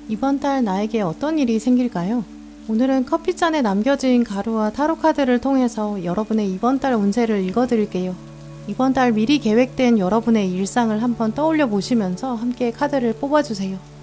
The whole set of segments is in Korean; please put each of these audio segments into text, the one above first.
이번 달 나에게 어떤 일이 생길까요? 오늘은 커피잔에 남겨진 가루와 타로 카드를 통해서 여러분의 이번 달 운세를 읽어드릴게요. 이번 달 미리 계획된 여러분의 일상을 한번 떠올려 보시면서 함께 카드를 뽑아주세요.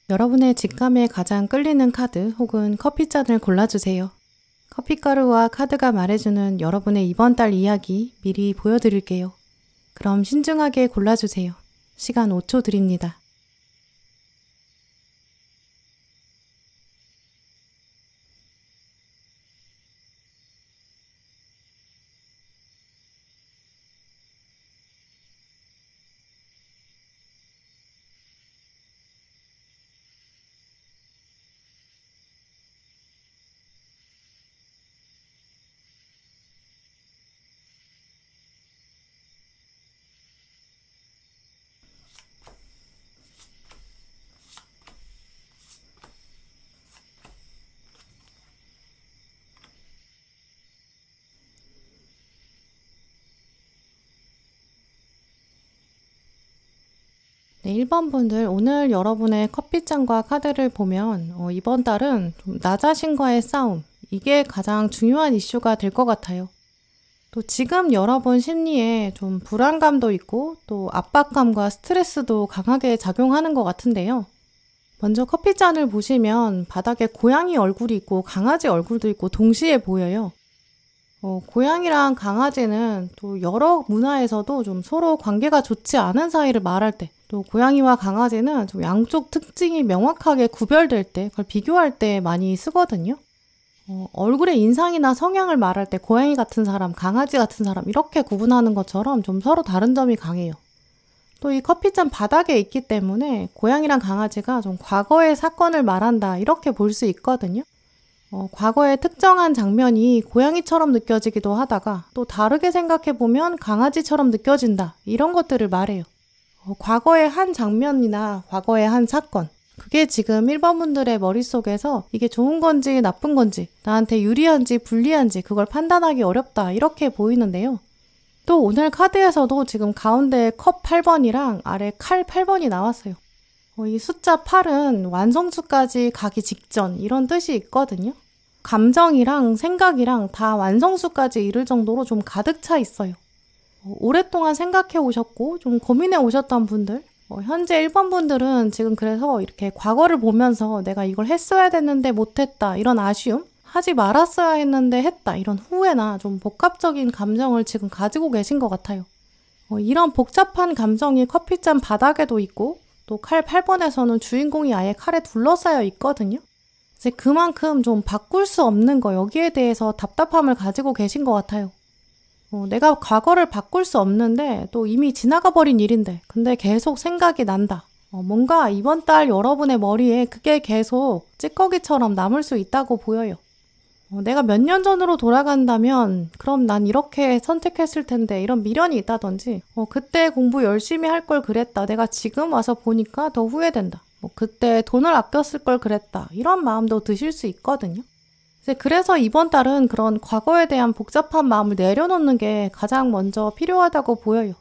여러분의 직감에 가장 끌리는 카드 혹은 커피잔을 골라주세요. 커피가루와 카드가 말해주는 여러분의 이번 달 이야기 미리 보여드릴게요. 그럼 신중하게 골라주세요. 시간 5초 드립니다. 네, 1번 분들, 오늘 여러분의 커피잔과 카드를 보면 이번 달은 좀 나 자신과의 싸움, 이게 가장 중요한 이슈가 될 것 같아요. 또 지금 여러분 심리에 좀 불안감도 있고 또 압박감과 스트레스도 강하게 작용하는 것 같은데요. 먼저 커피잔을 보시면 바닥에 고양이 얼굴이 있고 강아지 얼굴도 있고 동시에 보여요. 고양이랑 강아지는 또 여러 문화에서도 좀 서로 관계가 좋지 않은 사이를 말할 때, 또 고양이와 강아지는 좀 양쪽 특징이 명확하게 구별될 때, 그걸 비교할 때 많이 쓰거든요. 얼굴의 인상이나 성향을 말할 때 고양이 같은 사람, 강아지 같은 사람 이렇게 구분하는 것처럼 좀 서로 다른 점이 강해요. 또 이 커피잔 바닥에 있기 때문에 고양이랑 강아지가 좀 과거의 사건을 말한다 이렇게 볼 수 있거든요. 과거의 특정한 장면이 고양이처럼 느껴지기도 하다가 또 다르게 생각해보면 강아지처럼 느껴진다 이런 것들을 말해요. 과거의 한 장면이나 과거의 한 사건, 그게 지금 1번 분들의 머릿속에서 이게 좋은 건지 나쁜 건지, 나한테 유리한지 불리한지 그걸 판단하기 어렵다 이렇게 보이는데요. 또 오늘 카드에서도 지금 가운데 컵 8번이랑 아래 칼 8번이 나왔어요. 이 숫자 8은 완성수까지 가기 직전 이런 뜻이 있거든요. 감정이랑 생각이랑 다 완성수까지 이를 정도로 좀 가득 차 있어요. 오랫동안 생각해 오셨고 좀 고민해 오셨던 분들, 현재 1번 분들은 지금 그래서 이렇게 과거를 보면서 내가 이걸 했어야 됐는데 못했다 이런 아쉬움, 하지 말았어야 했는데 했다 이런 후회나 좀 복합적인 감정을 지금 가지고 계신 것 같아요. 이런 복잡한 감정이 커피잔 바닥에도 있고 또 칼 8번에서는 주인공이 아예 칼에 둘러싸여 있거든요. 이제 그만큼 좀 바꿀 수 없는 거, 여기에 대해서 답답함을 가지고 계신 것 같아요. 내가 과거를 바꿀 수 없는데 또 이미 지나가 버린 일인데 근데 계속 생각이 난다. 뭔가 이번 달 여러분의 머리에 그게 계속 찌꺼기처럼 남을 수 있다고 보여요. 내가 몇 년 전으로 돌아간다면 그럼 난 이렇게 선택했을 텐데 이런 미련이 있다든지 그때 공부 열심히 할 걸 그랬다. 내가 지금 와서 보니까 더 후회된다. 그때 돈을 아꼈을 걸 그랬다. 이런 마음도 드실 수 있거든요. 그래서 이번 달은 그런 과거에 대한 복잡한 마음을 내려놓는 게 가장 먼저 필요하다고 보여요.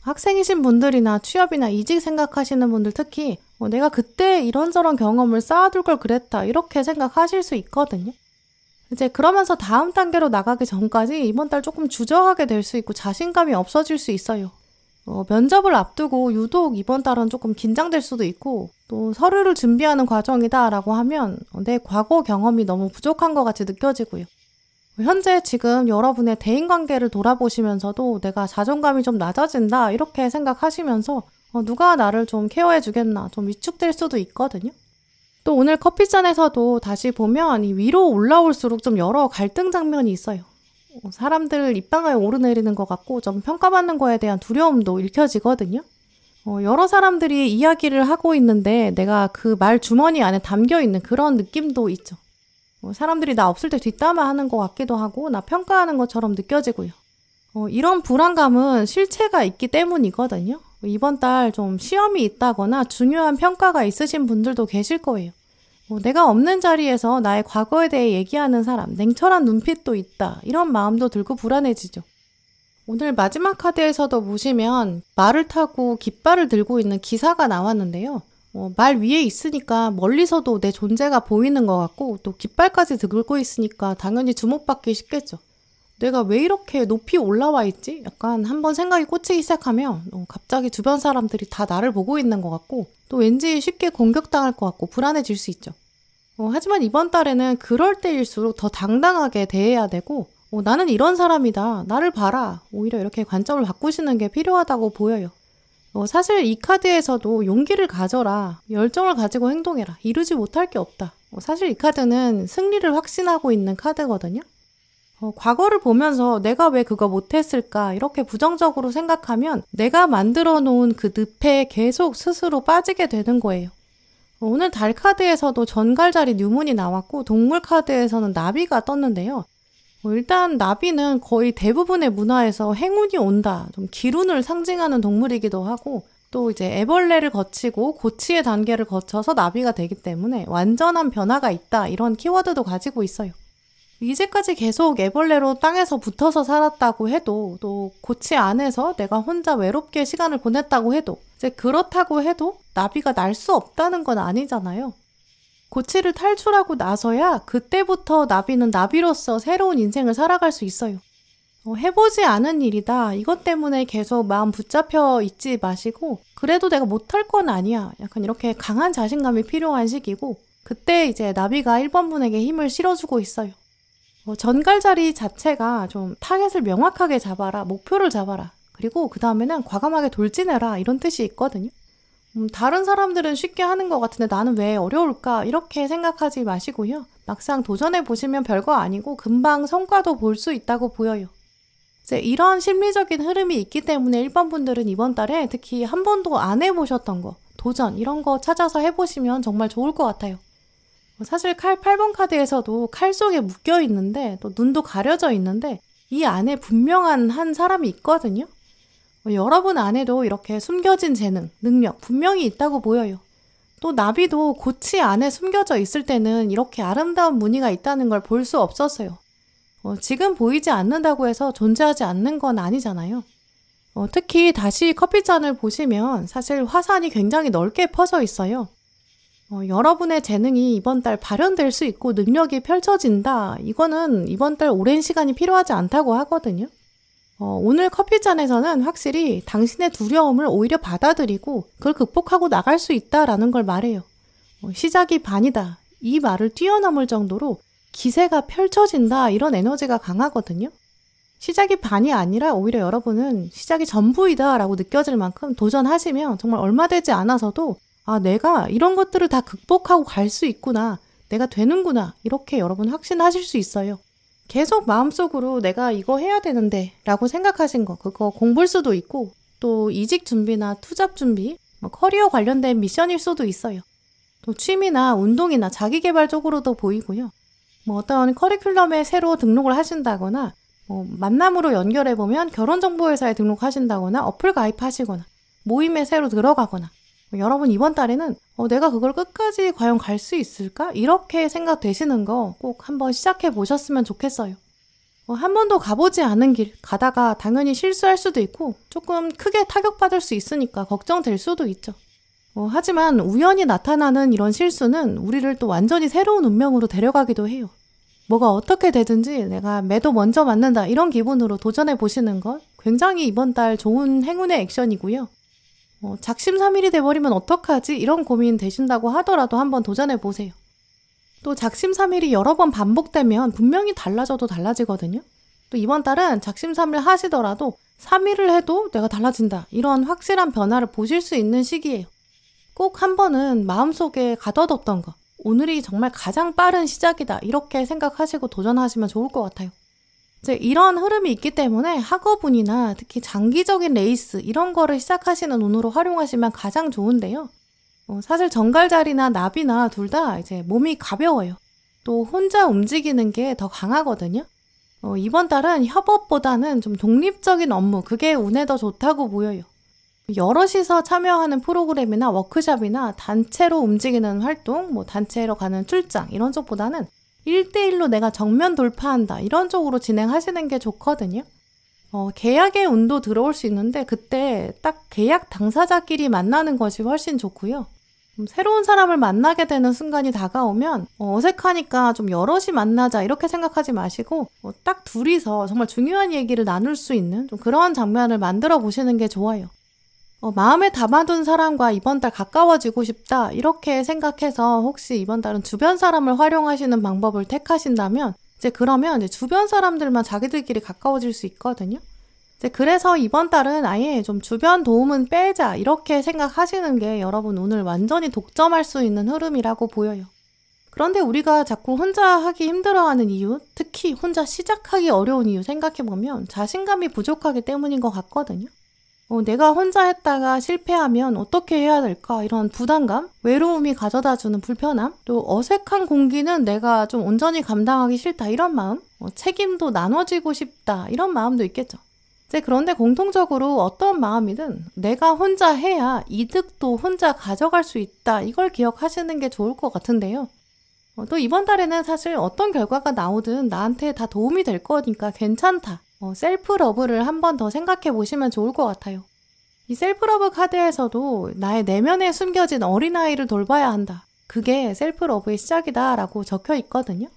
학생이신 분들이나 취업이나 이직 생각하시는 분들 특히 내가 그때 이런저런 경험을 쌓아둘 걸 그랬다. 이렇게 생각하실 수 있거든요. 이제 그러면서 다음 단계로 나가기 전까지 이번 달 조금 주저하게 될 수 있고 자신감이 없어질 수 있어요. 면접을 앞두고 유독 이번 달은 조금 긴장될 수도 있고 또 서류를 준비하는 과정이다 라고 하면 내 과거 경험이 너무 부족한 것 같이 느껴지고요. 현재 지금 여러분의 대인관계를 돌아보시면서도 내가 자존감이 좀 낮아진다 이렇게 생각하시면서 누가 나를 좀 케어해 주겠나 좀 위축될 수도 있거든요. 또 오늘 커피잔에서도 다시 보면 이 위로 올라올수록 좀 여러 갈등 장면이 있어요. 사람들 입방아에 오르내리는 것 같고 좀 평가받는 거에 대한 두려움도 읽혀지거든요. 여러 사람들이 이야기를 하고 있는데 내가 그 말 주머니 안에 담겨있는 그런 느낌도 있죠. 사람들이 나 없을 때 뒷담화하는 것 같기도 하고 나 평가하는 것처럼 느껴지고요. 이런 불안감은 실체가 있기 때문이거든요. 이번 달 좀 시험이 있다거나 중요한 평가가 있으신 분들도 계실 거예요. 내가 없는 자리에서 나의 과거에 대해 얘기하는 사람, 냉철한 눈빛도 있다. 이런 마음도 들고 불안해지죠. 오늘 마지막 카드에서도 보시면 말을 타고 깃발을 들고 있는 기사가 나왔는데요. 말 위에 있으니까 멀리서도 내 존재가 보이는 것 같고 또 깃발까지 들고 있으니까 당연히 주목받기 쉽겠죠. 내가 왜 이렇게 높이 올라와 있지? 약간 한번 생각이 꽂히기 시작하면 갑자기 주변 사람들이 다 나를 보고 있는 것 같고 또 왠지 쉽게 공격당할 것 같고 불안해질 수 있죠. 하지만 이번 달에는 그럴 때일수록 더 당당하게 대해야 되고 나는 이런 사람이다. 나를 봐라. 오히려 이렇게 관점을 바꾸시는 게 필요하다고 보여요. 사실 이 카드에서도 용기를 가져라. 열정을 가지고 행동해라. 이루지 못할 게 없다. 사실 이 카드는 승리를 확신하고 있는 카드거든요. 과거를 보면서 내가 왜 그거 못했을까 이렇게 부정적으로 생각하면 내가 만들어 놓은 그 늪에 계속 스스로 빠지게 되는 거예요. 오늘 달 카드에서도 전갈자리 뉴문이 나왔고 동물 카드에서는 나비가 떴는데요. 일단 나비는 거의 대부분의 문화에서 행운이 온다, 좀 기운을 상징하는 동물이기도 하고 또 이제 애벌레를 거치고 고치의 단계를 거쳐서 나비가 되기 때문에 완전한 변화가 있다 이런 키워드도 가지고 있어요. 이제까지 계속 애벌레로 땅에서 붙어서 살았다고 해도 또 고치 안에서 내가 혼자 외롭게 시간을 보냈다고 해도 이제 그렇다고 해도 나비가 날 수 없다는 건 아니잖아요. 고치를 탈출하고 나서야 그때부터 나비는 나비로서 새로운 인생을 살아갈 수 있어요. 해보지 않은 일이다. 이것 때문에 계속 마음 붙잡혀 있지 마시고 그래도 내가 못할 건 아니야. 약간 이렇게 강한 자신감이 필요한 시기고 그때 이제 나비가 1번 분에게 힘을 실어주고 있어요. 전갈자리 자체가 좀 타겟을 명확하게 잡아라, 목표를 잡아라. 그리고 그 다음에는 과감하게 돌진해라 이런 뜻이 있거든요. 다른 사람들은 쉽게 하는 것 같은데 나는 왜 어려울까 이렇게 생각하지 마시고요. 막상 도전해보시면 별거 아니고 금방 성과도 볼 수 있다고 보여요. 이제 이런 심리적인 흐름이 있기 때문에 1번 분들은 이번 달에 특히 한 번도 안 해보셨던 거, 도전 이런 거 찾아서 해보시면 정말 좋을 것 같아요. 사실 칼 8번 카드에서도 칼 속에 묶여 있는데 또 눈도 가려져 있는데 이 안에 분명한 한 사람이 있거든요. 여러분 안에도 이렇게 숨겨진 재능, 능력 분명히 있다고 보여요. 또 나비도 고치 안에 숨겨져 있을 때는 이렇게 아름다운 무늬가 있다는 걸 볼 수 없었어요. 지금 보이지 않는다고 해서 존재하지 않는 건 아니잖아요. 특히 다시 커피잔을 보시면 사실 화산이 굉장히 넓게 퍼져 있어요. 여러분의 재능이 이번 달 발현될 수 있고 능력이 펼쳐진다. 이거는 이번 달 오랜 시간이 필요하지 않다고 하거든요. 오늘 커피잔에서는 확실히 당신의 두려움을 오히려 받아들이고 그걸 극복하고 나갈 수 있다라는 걸 말해요. 시작이 반이다. 이 말을 뛰어넘을 정도로 기세가 펼쳐진다. 이런 에너지가 강하거든요. 시작이 반이 아니라 오히려 여러분은 시작이 전부이다 라고 느껴질 만큼 도전하시면 정말 얼마 되지 않아서도 아, 내가 이런 것들을 다 극복하고 갈 수 있구나. 내가 되는구나 이렇게 여러분 확신하실 수 있어요. 계속 마음속으로 내가 이거 해야 되는데 라고 생각하신 거 그거 공부일 수도 있고 또 이직 준비나 투잡 준비, 커리어 관련된 미션일 수도 있어요. 또 취미나 운동이나 자기계발 쪽으로도 보이고요. 어떤 커리큘럼에 새로 등록을 하신다거나 만남으로 연결해보면 결혼정보회사에 등록하신다거나 어플 가입하시거나 모임에 새로 들어가거나 여러분 이번 달에는 내가 그걸 끝까지 과연 갈 수 있을까? 이렇게 생각되시는 거 꼭 한번 시작해 보셨으면 좋겠어요. 한 번도 가보지 않은 길 가다가 당연히 실수할 수도 있고 조금 크게 타격받을 수 있으니까 걱정될 수도 있죠. 하지만 우연히 나타나는 이런 실수는 우리를 또 완전히 새로운 운명으로 데려가기도 해요. 뭐가 어떻게 되든지 내가 매도 먼저 맞는다 이런 기분으로 도전해 보시는 것 굉장히 이번 달 좋은 행운의 액션이고요. 작심삼일이 돼버리면 어떡하지? 이런 고민 되신다고 하더라도 한번 도전해 보세요. 또 작심삼일이 여러 번 반복되면 분명히 달라져도 달라지거든요. 또 이번 달은 작심삼일 하시더라도 3일을 해도 내가 달라진다. 이런 확실한 변화를 보실 수 있는 시기예요. 꼭 한 번은 마음속에 가둬뒀던 거. 오늘이 정말 가장 빠른 시작이다. 이렇게 생각하시고 도전하시면 좋을 것 같아요. 이제 이런 흐름이 있기 때문에 학업운이나 특히 장기적인 레이스 이런 거를 시작하시는 운으로 활용하시면 가장 좋은데요. 사실 정갈자리나 나비나 둘 다 이제 몸이 가벼워요. 또 혼자 움직이는 게 더 강하거든요. 이번 달은 협업보다는 좀 독립적인 업무 그게 운에 더 좋다고 보여요. 여럿이서 참여하는 프로그램이나 워크숍이나 단체로 움직이는 활동, 단체로 가는 출장 이런 쪽보다는 1대1로 내가 정면 돌파한다 이런 쪽으로 진행하시는 게 좋거든요. 계약의 운도 들어올 수 있는데 그때 딱 계약 당사자끼리 만나는 것이 훨씬 좋고요. 새로운 사람을 만나게 되는 순간이 다가오면 어색하니까 좀 여럿이 만나자 이렇게 생각하지 마시고 딱 둘이서 정말 중요한 얘기를 나눌 수 있는 좀 그런 장면을 만들어 보시는 게 좋아요. 마음에 담아둔 사람과 이번 달 가까워지고 싶다 이렇게 생각해서 혹시 이번 달은 주변 사람을 활용하시는 방법을 택하신다면 그러면 주변 사람들만 자기들끼리 가까워질 수 있거든요. 그래서 이번 달은 아예 좀 주변 도움은 빼자 이렇게 생각하시는 게 여러분 오늘 완전히 독점할 수 있는 흐름이라고 보여요. 그런데 우리가 자꾸 혼자 하기 힘들어하는 이유, 특히 혼자 시작하기 어려운 이유 생각해보면 자신감이 부족하기 때문인 것 같거든요. 내가 혼자 했다가 실패하면 어떻게 해야 될까 이런 부담감, 외로움이 가져다주는 불편함, 또 어색한 공기는 내가 좀 온전히 감당하기 싫다 이런 마음, 책임도 나눠지고 싶다 이런 마음도 있겠죠. 그런데 공통적으로 어떤 마음이든 내가 혼자 해야 이득도 혼자 가져갈 수 있다 이걸 기억하시는 게 좋을 것 같은데요. 또 이번 달에는 사실 어떤 결과가 나오든 나한테 다 도움이 될 거니까 괜찮다. 셀프 러브를 한 번 더 생각해 보시면 좋을 것 같아요. 이 셀프 러브 카드에서도 나의 내면에 숨겨진 어린아이를 돌봐야 한다. 그게 셀프 러브의 시작이다 라고 적혀 있거든요.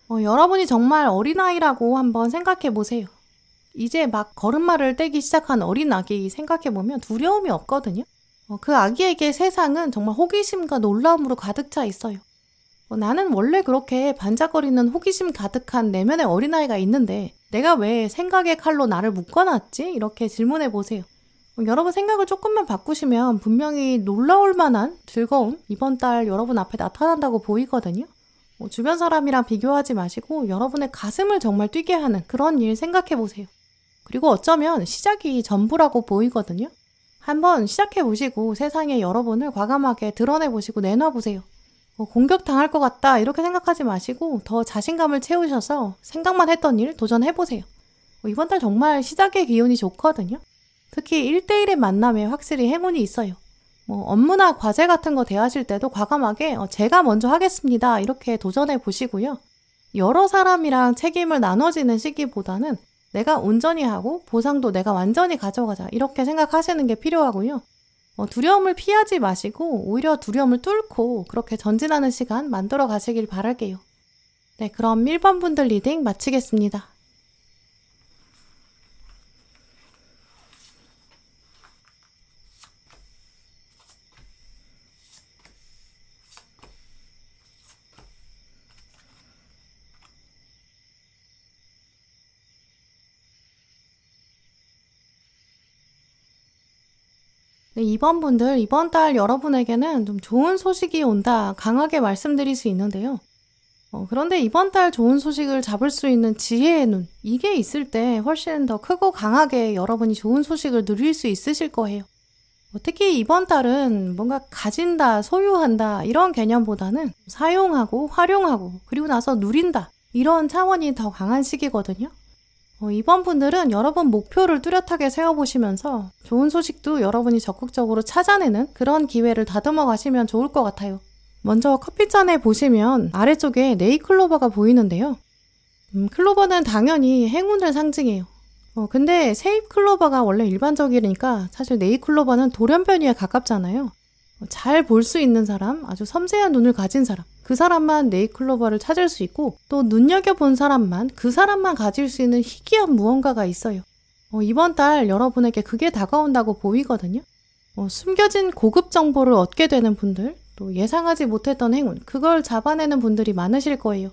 여러분이 정말 어린아이라고 한번 생각해 보세요. 이제 막 걸음마를 떼기 시작한 어린 아기 생각해 보면 두려움이 없거든요. 그 아기에게 세상은 정말 호기심과 놀라움으로 가득 차 있어요. 나는 원래 그렇게 반짝거리는 호기심 가득한 내면의 어린아이가 있는데 내가 왜 생각의 칼로 나를 묶어놨지? 이렇게 질문해 보세요. 여러분 생각을 조금만 바꾸시면 분명히 놀라울 만한 즐거움 이번 달 여러분 앞에 나타난다고 보이거든요. 주변 사람이랑 비교하지 마시고 여러분의 가슴을 정말 뛰게 하는 그런 일 생각해 보세요. 그리고 어쩌면 시작이 전부라고 보이거든요. 한번 시작해 보시고 세상에 여러분을 과감하게 드러내 보시고 내놔 보세요. 공격당할 것 같다 이렇게 생각하지 마시고 더 자신감을 채우셔서 생각만 했던 일 도전해보세요. 이번 달 정말 시작의 기운이 좋거든요. 특히 1대1의 만남에 확실히 행운이 있어요. 업무나 과제 같은 거 대하실 때도 과감하게 제가 먼저 하겠습니다 이렇게 도전해 보시고요. 여러 사람이랑 책임을 나눠지는 시기보다는 내가 온전히 하고 보상도 내가 완전히 가져가자 이렇게 생각하시는 게 필요하고요. 두려움을 피하지 마시고 오히려 두려움을 뚫고 그렇게 전진하는 시간 만들어 가시길 바랄게요. 네, 그럼 1번 분들 리딩 마치겠습니다. 네, 2번 분들, 이번 달 여러분에게는 좀 좋은 소식이 온다 강하게 말씀드릴 수 있는데요. 그런데 이번 달 좋은 소식을 잡을 수 있는 지혜의 눈, 이게 있을 때 훨씬 더 크고 강하게 여러분이 좋은 소식을 누릴 수 있으실 거예요. 특히 이번 달은 뭔가 가진다, 소유한다 이런 개념보다는 사용하고 활용하고 그리고 나서 누린다 이런 차원이 더 강한 시기거든요. 이번 분들은 여러분 목표를 뚜렷하게 세워보시면서 좋은 소식도 여러분이 적극적으로 찾아내는 그런 기회를 다듬어 가시면 좋을 것 같아요. 먼저 커피잔에 보시면 아래쪽에 네잎클로버가 보이는데요. 클로버는 당연히 행운을 상징해요. 근데 세잎클로버가 원래 일반적이니까 사실 네잎클로버는 돌연변이에 가깝잖아요. 잘 볼 수 있는 사람, 아주 섬세한 눈을 가진 사람, 그 사람만 네잎클로버를 찾을 수 있고 또 눈여겨본 사람만 그 사람만 가질 수 있는 희귀한 무언가가 있어요. 이번 달 여러분에게 그게 다가온다고 보이거든요. 숨겨진 고급 정보를 얻게 되는 분들, 또 예상하지 못했던 행운, 그걸 잡아내는 분들이 많으실 거예요.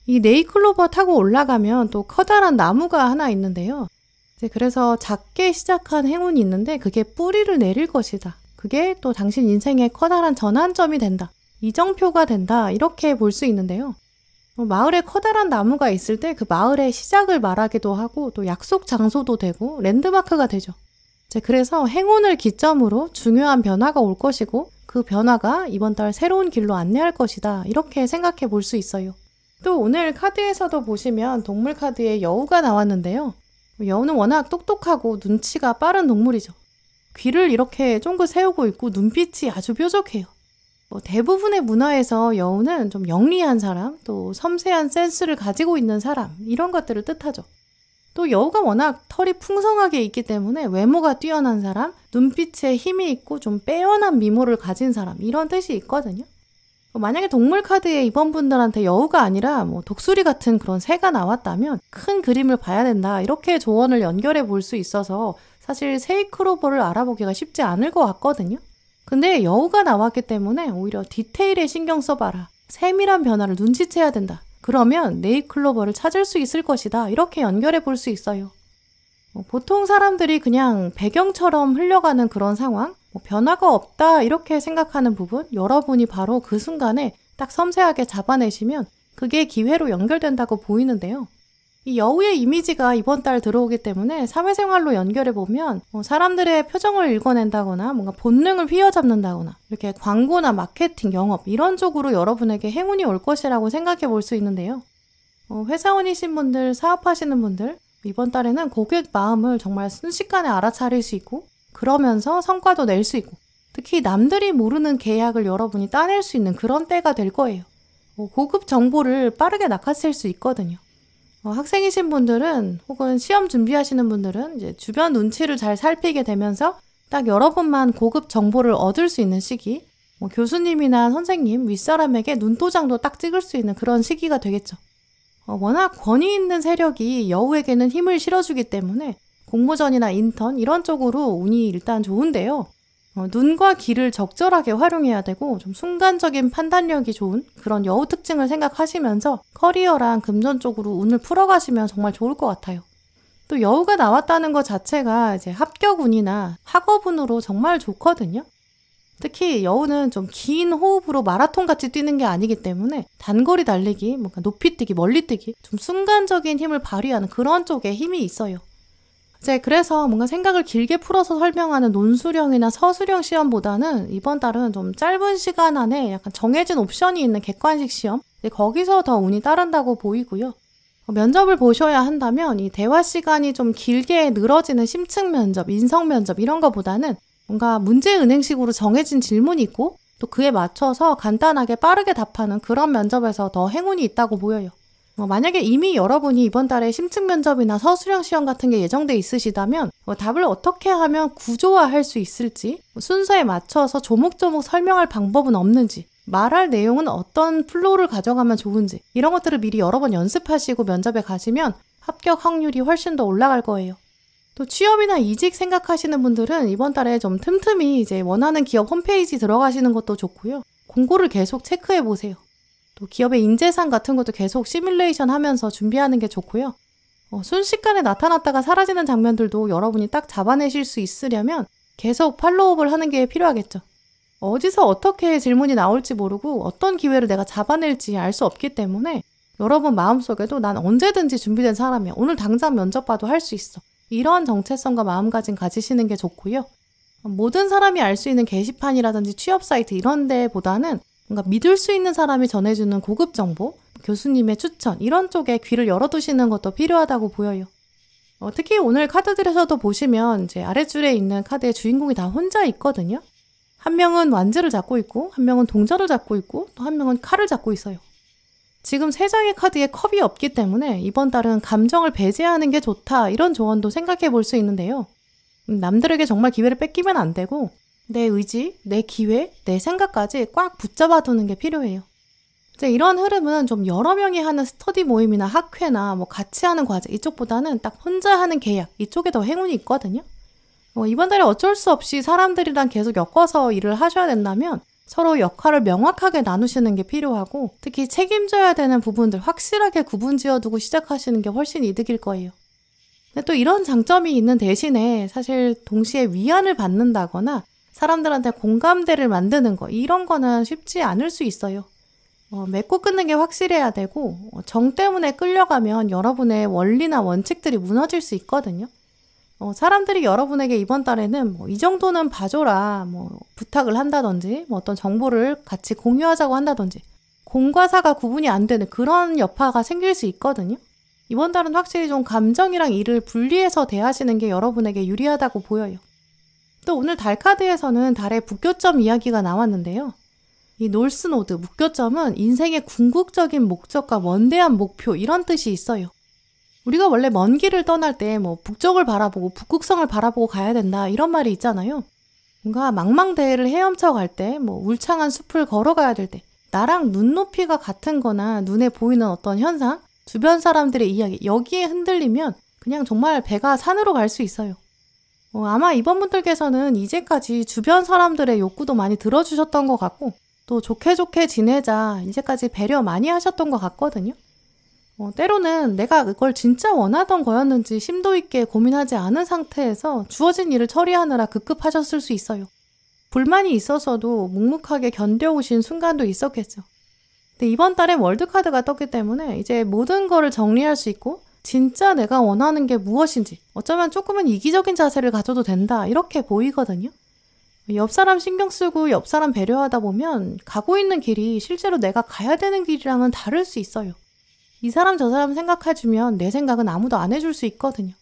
이 네잎클로버 타고 올라가면 또 커다란 나무가 하나 있는데요. 그래서 작게 시작한 행운이 있는데 그게 뿌리를 내릴 것이다. 그게 또 당신 인생의 커다란 전환점이 된다. 이정표가 된다. 이렇게 볼 수 있는데요. 마을에 커다란 나무가 있을 때 그 마을의 시작을 말하기도 하고 또 약속 장소도 되고 랜드마크가 되죠. 그래서 행운을 기점으로 중요한 변화가 올 것이고 그 변화가 이번 달 새로운 길로 안내할 것이다. 이렇게 생각해 볼 수 있어요. 또 오늘 카드에서도 보시면 동물 카드에 여우가 나왔는데요. 여우는 워낙 똑똑하고 눈치가 빠른 동물이죠. 귀를 이렇게 쫑긋 세우고 있고 눈빛이 아주 뾰족해요. 대부분의 문화에서 여우는 좀 영리한 사람, 또 섬세한 센스를 가지고 있는 사람, 이런 것들을 뜻하죠. 또 여우가 워낙 털이 풍성하게 있기 때문에 외모가 뛰어난 사람, 눈빛에 힘이 있고 좀 빼어난 미모를 가진 사람, 이런 뜻이 있거든요. 만약에 동물 카드에 이번 분들한테 여우가 아니라 독수리 같은 그런 새가 나왔다면 큰 그림을 봐야 된다, 이렇게 조언을 연결해 볼 수 있어서 사실 세잎클로버를 알아보기가 쉽지 않을 것 같거든요. 근데 여우가 나왔기 때문에 오히려 디테일에 신경 써봐라. 세밀한 변화를 눈치채야 된다. 그러면 네잎클로버를 찾을 수 있을 것이다. 이렇게 연결해 볼 수 있어요. 보통 사람들이 그냥 배경처럼 흘러가는 그런 상황, 변화가 없다 이렇게 생각하는 부분, 여러분이 바로 그 순간에 딱 섬세하게 잡아내시면 그게 기회로 연결된다고 보이는데요. 이 여우의 이미지가 이번 달 들어오기 때문에 사회생활로 연결해보면 사람들의 표정을 읽어낸다거나 뭔가 본능을 휘어잡는다거나 이렇게 광고나 마케팅, 영업 이런 쪽으로 여러분에게 행운이 올 것이라고 생각해 볼 수 있는데요. 회사원이신 분들, 사업하시는 분들, 이번 달에는 고객 마음을 정말 순식간에 알아차릴 수 있고 그러면서 성과도 낼 수 있고 특히 남들이 모르는 계약을 여러분이 따낼 수 있는 그런 때가 될 거예요. 고급 정보를 빠르게 낚아챌 수 있거든요. 학생이신 분들은 혹은 시험 준비하시는 분들은 이제 주변 눈치를 잘 살피게 되면서 딱 여러분만 고급 정보를 얻을 수 있는 시기, 교수님이나 선생님, 윗사람에게 눈도장도 딱 찍을 수 있는 그런 시기가 되겠죠. 워낙 권위 있는 세력이 여우에게는 힘을 실어주기 때문에 공모전이나 인턴 이런 쪽으로 운이 일단 좋은데요. 눈과 귀를 적절하게 활용해야 되고 좀 순간적인 판단력이 좋은 그런 여우 특징을 생각하시면서 커리어랑 금전 쪽으로 운을 풀어가시면 정말 좋을 것 같아요. 또 여우가 나왔다는 것 자체가 이제 합격운이나 학업운으로 정말 좋거든요. 특히 여우는 좀 긴 호흡으로 마라톤같이 뛰는 게 아니기 때문에 단거리 달리기, 뭔가 높이뛰기, 멀리뛰기 좀 순간적인 힘을 발휘하는 그런 쪽에 힘이 있어요. 그래서 뭔가 생각을 길게 풀어서 설명하는 논술형이나 서술형 시험보다는 이번 달은 좀 짧은 시간 안에 약간 정해진 옵션이 있는 객관식 시험, 거기서 더 운이 따른다고 보이고요. 면접을 보셔야 한다면 이 대화 시간이 좀 길게 늘어지는 심층 면접, 인성 면접 이런 거보다는 뭔가 문제 은행식으로 정해진 질문이 있고 또 그에 맞춰서 간단하게 빠르게 답하는 그런 면접에서 더 행운이 있다고 보여요. 만약에 이미 여러분이 이번 달에 심층 면접이나 서술형 시험 같은 게 예정돼 있으시다면 답을 어떻게 하면 구조화할 수 있을지, 순서에 맞춰서 조목조목 설명할 방법은 없는지, 말할 내용은 어떤 플로우를 가져가면 좋은지 이런 것들을 미리 여러 번 연습하시고 면접에 가시면 합격 확률이 훨씬 더 올라갈 거예요. 또 취업이나 이직 생각하시는 분들은 이번 달에 좀 틈틈이 이제 원하는 기업 홈페이지 들어가시는 것도 좋고요. 공고를 계속 체크해 보세요. 또 기업의 인재상 같은 것도 계속 시뮬레이션 하면서 준비하는 게 좋고요. 순식간에 나타났다가 사라지는 장면들도 여러분이 딱 잡아내실 수 있으려면 계속 팔로우업을 하는 게 필요하겠죠. 어디서 어떻게 질문이 나올지 모르고 어떤 기회를 내가 잡아낼지 알 수 없기 때문에 여러분 마음속에도 난 언제든지 준비된 사람이야. 오늘 당장 면접 봐도 할 수 있어. 이런 정체성과 마음가짐 가지시는 게 좋고요. 모든 사람이 알 수 있는 게시판이라든지 취업 사이트 이런 데보다는 뭔가 믿을 수 있는 사람이 전해주는 고급 정보, 교수님의 추천 이런 쪽에 귀를 열어두시는 것도 필요하다고 보여요. 특히 오늘 카드들에서도 보시면 이제 아랫줄에 있는 카드의 주인공이 다 혼자 있거든요. 한 명은 완즈를 잡고 있고 한 명은 동전을 잡고 있고 또 한 명은 칼을 잡고 있어요. 지금 세 장의 카드에 컵이 없기 때문에 이번 달은 감정을 배제하는 게 좋다 이런 조언도 생각해 볼 수 있는데요. 남들에게 정말 기회를 뺏기면 안 되고 내 의지, 내 기회, 내 생각까지 꽉 붙잡아 두는 게 필요해요. 이제 이런 흐름은 좀 여러 명이 하는 스터디 모임이나 학회나 뭐 같이 하는 과제 이쪽보다는 딱 혼자 하는 계약 이쪽에 더 행운이 있거든요. 이번 달에 어쩔 수 없이 사람들이랑 계속 엮어서 일을 하셔야 된다면 서로 역할을 명확하게 나누시는 게 필요하고 특히 책임져야 되는 부분들 확실하게 구분 지어두고 시작하시는 게 훨씬 이득일 거예요. 근데 또 이런 장점이 있는 대신에 사실 동시에 위안을 받는다거나 사람들한테 공감대를 만드는 거 이런 거는 쉽지 않을 수 있어요. 맺고 끊는 게 확실해야 되고 정 때문에 끌려가면 여러분의 원리나 원칙들이 무너질 수 있거든요. 사람들이 여러분에게 이번 달에는 이 정도는 봐줘라 부탁을 한다든지 어떤 정보를 같이 공유하자고 한다든지 공과 사가 구분이 안 되는 그런 여파가 생길 수 있거든요. 이번 달은 확실히 좀 감정이랑 일을 분리해서 대하시는 게 여러분에게 유리하다고 보여요. 또 오늘 달 카드에서는 달의 북교점 이야기가 나왔는데요. 이 놀스노드, 북교점은 인생의 궁극적인 목적과 원대한 목표 이런 뜻이 있어요. 우리가 원래 먼 길을 떠날 때 북쪽을 바라보고 북극성을 바라보고 가야 된다 이런 말이 있잖아요. 뭔가 망망대해를 헤엄쳐 갈 때 울창한 숲을 걸어가야 될 때 나랑 눈높이가 같은 거나 눈에 보이는 어떤 현상, 주변 사람들의 이야기 여기에 흔들리면 그냥 정말 배가 산으로 갈 수 있어요. 아마 이번 분들께서는 이제까지 주변 사람들의 욕구도 많이 들어주셨던 것 같고 또 좋게 좋게 지내자 이제까지 배려 많이 하셨던 것 같거든요. 때로는 내가 그걸 진짜 원하던 거였는지 심도 있게 고민하지 않은 상태에서 주어진 일을 처리하느라 급급하셨을 수 있어요. 불만이 있어서도 묵묵하게 견뎌오신 순간도 있었겠죠. 근데 이번 달엔 월드카드가 떴기 때문에 이제 모든 거를 정리할 수 있고 진짜 내가 원하는 게 무엇인지 어쩌면 조금은 이기적인 자세를 가져도 된다 이렇게 보이거든요. 옆 사람 신경 쓰고 옆 사람 배려하다 보면 가고 있는 길이 실제로 내가 가야 되는 길이랑은 다를 수 있어요. 이 사람 저 사람 생각해주면 내 생각은 아무도 안 해줄 수 있거든요.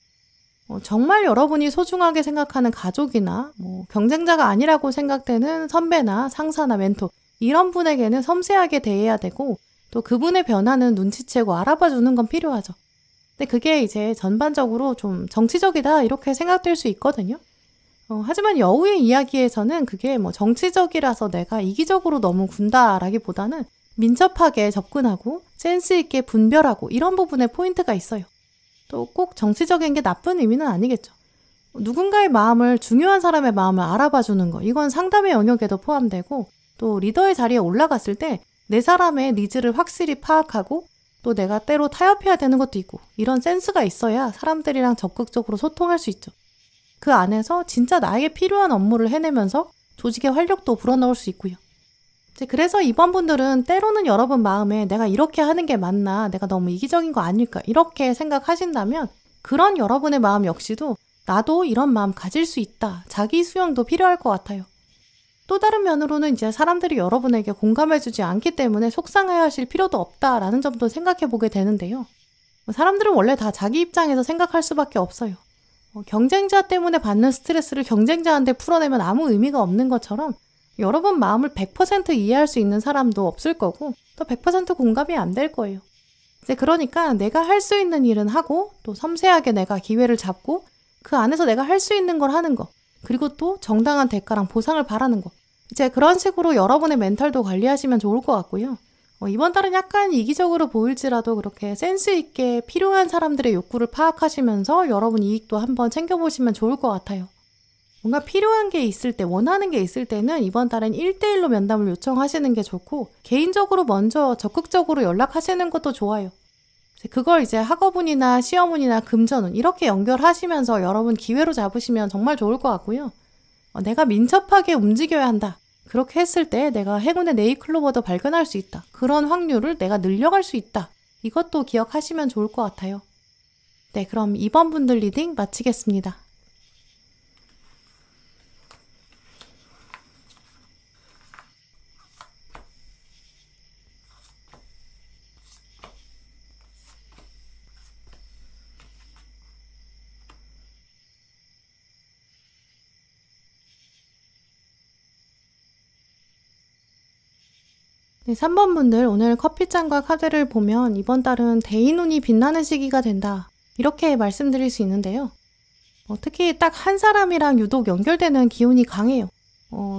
정말 여러분이 소중하게 생각하는 가족이나 경쟁자가 아니라고 생각되는 선배나 상사나 멘토 이런 분에게는 섬세하게 대해야 되고 또 그분의 변화는 눈치채고 알아봐 주는 건 필요하죠. 근데 그게 이제 전반적으로 좀 정치적이다 이렇게 생각될 수 있거든요. 하지만 여우의 이야기에서는 그게 정치적이라서 내가 이기적으로 너무 군다라기보다는 민첩하게 접근하고 센스 있게 분별하고 이런 부분에 포인트가 있어요. 또 꼭 정치적인 게 나쁜 의미는 아니겠죠. 누군가의 마음을 중요한 사람의 마음을 알아봐 주는 거 이건 상담의 영역에도 포함되고 또 리더의 자리에 올라갔을 때 내 사람의 니즈를 확실히 파악하고 또 내가 때로 타협해야 되는 것도 있고 이런 센스가 있어야 사람들이랑 적극적으로 소통할 수 있죠. 그 안에서 진짜 나에게 필요한 업무를 해내면서 조직의 활력도 불어넣을 수 있고요. 그래서 이번 분들은 때로는 여러분 마음에 내가 이렇게 하는 게 맞나 내가 너무 이기적인 거 아닐까 이렇게 생각하신다면 그런 여러분의 마음 역시도 나도 이런 마음 가질 수 있다 자기 수용도 필요할 것 같아요. 또 다른 면으로는 이제 사람들이 여러분에게 공감해주지 않기 때문에 속상해하실 필요도 없다라는 점도 생각해 보게 되는데요. 사람들은 원래 다 자기 입장에서 생각할 수밖에 없어요. 경쟁자 때문에 받는 스트레스를 경쟁자한테 풀어내면 아무 의미가 없는 것처럼 여러분 마음을 100% 이해할 수 있는 사람도 없을 거고 또 100% 공감이 안 될 거예요. 이제 그러니까 내가 할 수 있는 일은 하고 또 섬세하게 내가 기회를 잡고 그 안에서 내가 할 수 있는 걸 하는 거 그리고 또 정당한 대가랑 보상을 바라는 거 이제 그런 식으로 여러분의 멘탈도 관리하시면 좋을 것 같고요. 이번 달은 약간 이기적으로 보일지라도 그렇게 센스 있게 필요한 사람들의 욕구를 파악하시면서 여러분 이익도 한번 챙겨보시면 좋을 것 같아요. 뭔가 필요한 게 있을 때, 원하는 게 있을 때는 이번 달엔 1대1로 면담을 요청하시는 게 좋고 개인적으로 먼저 적극적으로 연락하시는 것도 좋아요. 그걸 이제 학업운이나 시험운이나 금전운 이렇게 연결하시면서 여러분 기회로 잡으시면 정말 좋을 것 같고요. 내가 민첩하게 움직여야 한다. 그렇게 했을 때 내가 행운의 네잎클로버도 발견할 수 있다. 그런 확률을 내가 늘려갈 수 있다. 이것도 기억하시면 좋을 것 같아요. 네, 그럼 2번 분들 리딩 마치겠습니다. 네, 3번 분들 오늘 커피잔과 카드를 보면 이번 달은 대인운이 빛나는 시기가 된다. 이렇게 말씀드릴 수 있는데요. 특히 딱 한 사람이랑 유독 연결되는 기운이 강해요.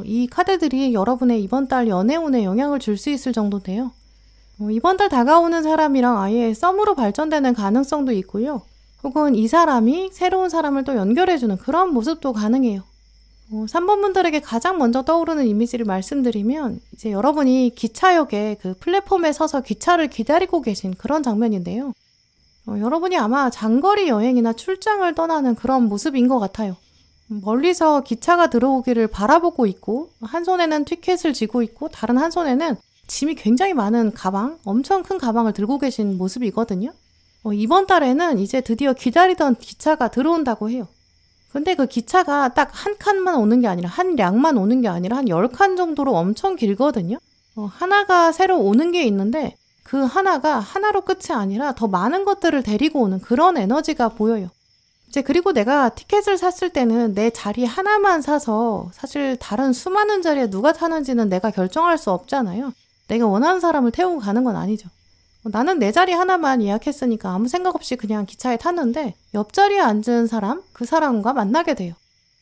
이 카드들이 여러분의 이번 달 연애운에 영향을 줄 수 있을 정도인데요. 이번 달 다가오는 사람이랑 아예 썸으로 발전되는 가능성도 있고요. 혹은 이 사람이 새로운 사람을 또 연결해주는 그런 모습도 가능해요. 3번 분들에게 가장 먼저 떠오르는 이미지를 말씀드리면 이제 여러분이 기차역에 그 플랫폼에 서서 기차를 기다리고 계신 그런 장면인데요. 여러분이 아마 장거리 여행이나 출장을 떠나는 그런 모습인 것 같아요. 멀리서 기차가 들어오기를 바라보고 있고 한 손에는 티켓을 쥐고 있고 다른 한 손에는 짐이 굉장히 많은 가방, 엄청 큰 가방을 들고 계신 모습이거든요. 이번 달에는 이제 드디어 기다리던 기차가 들어온다고 해요. 근데 그 기차가 딱 한 칸만 오는 게 아니라 한 량만 오는 게 아니라 한 10칸 정도로 엄청 길거든요. 하나가 새로 오는 게 있는데 그 하나가 하나로 끝이 아니라 더 많은 것들을 데리고 오는 그런 에너지가 보여요. 이제 그리고 내가 티켓을 샀을 때는 내 자리 하나만 사서 사실 다른 수많은 자리에 누가 타는지는 내가 결정할 수 없잖아요. 내가 원하는 사람을 태우고 가는 건 아니죠. 나는 내 자리 하나만 예약했으니까 아무 생각 없이 그냥 기차에 탔는데 옆자리에 앉은 사람, 그 사람과 만나게 돼요.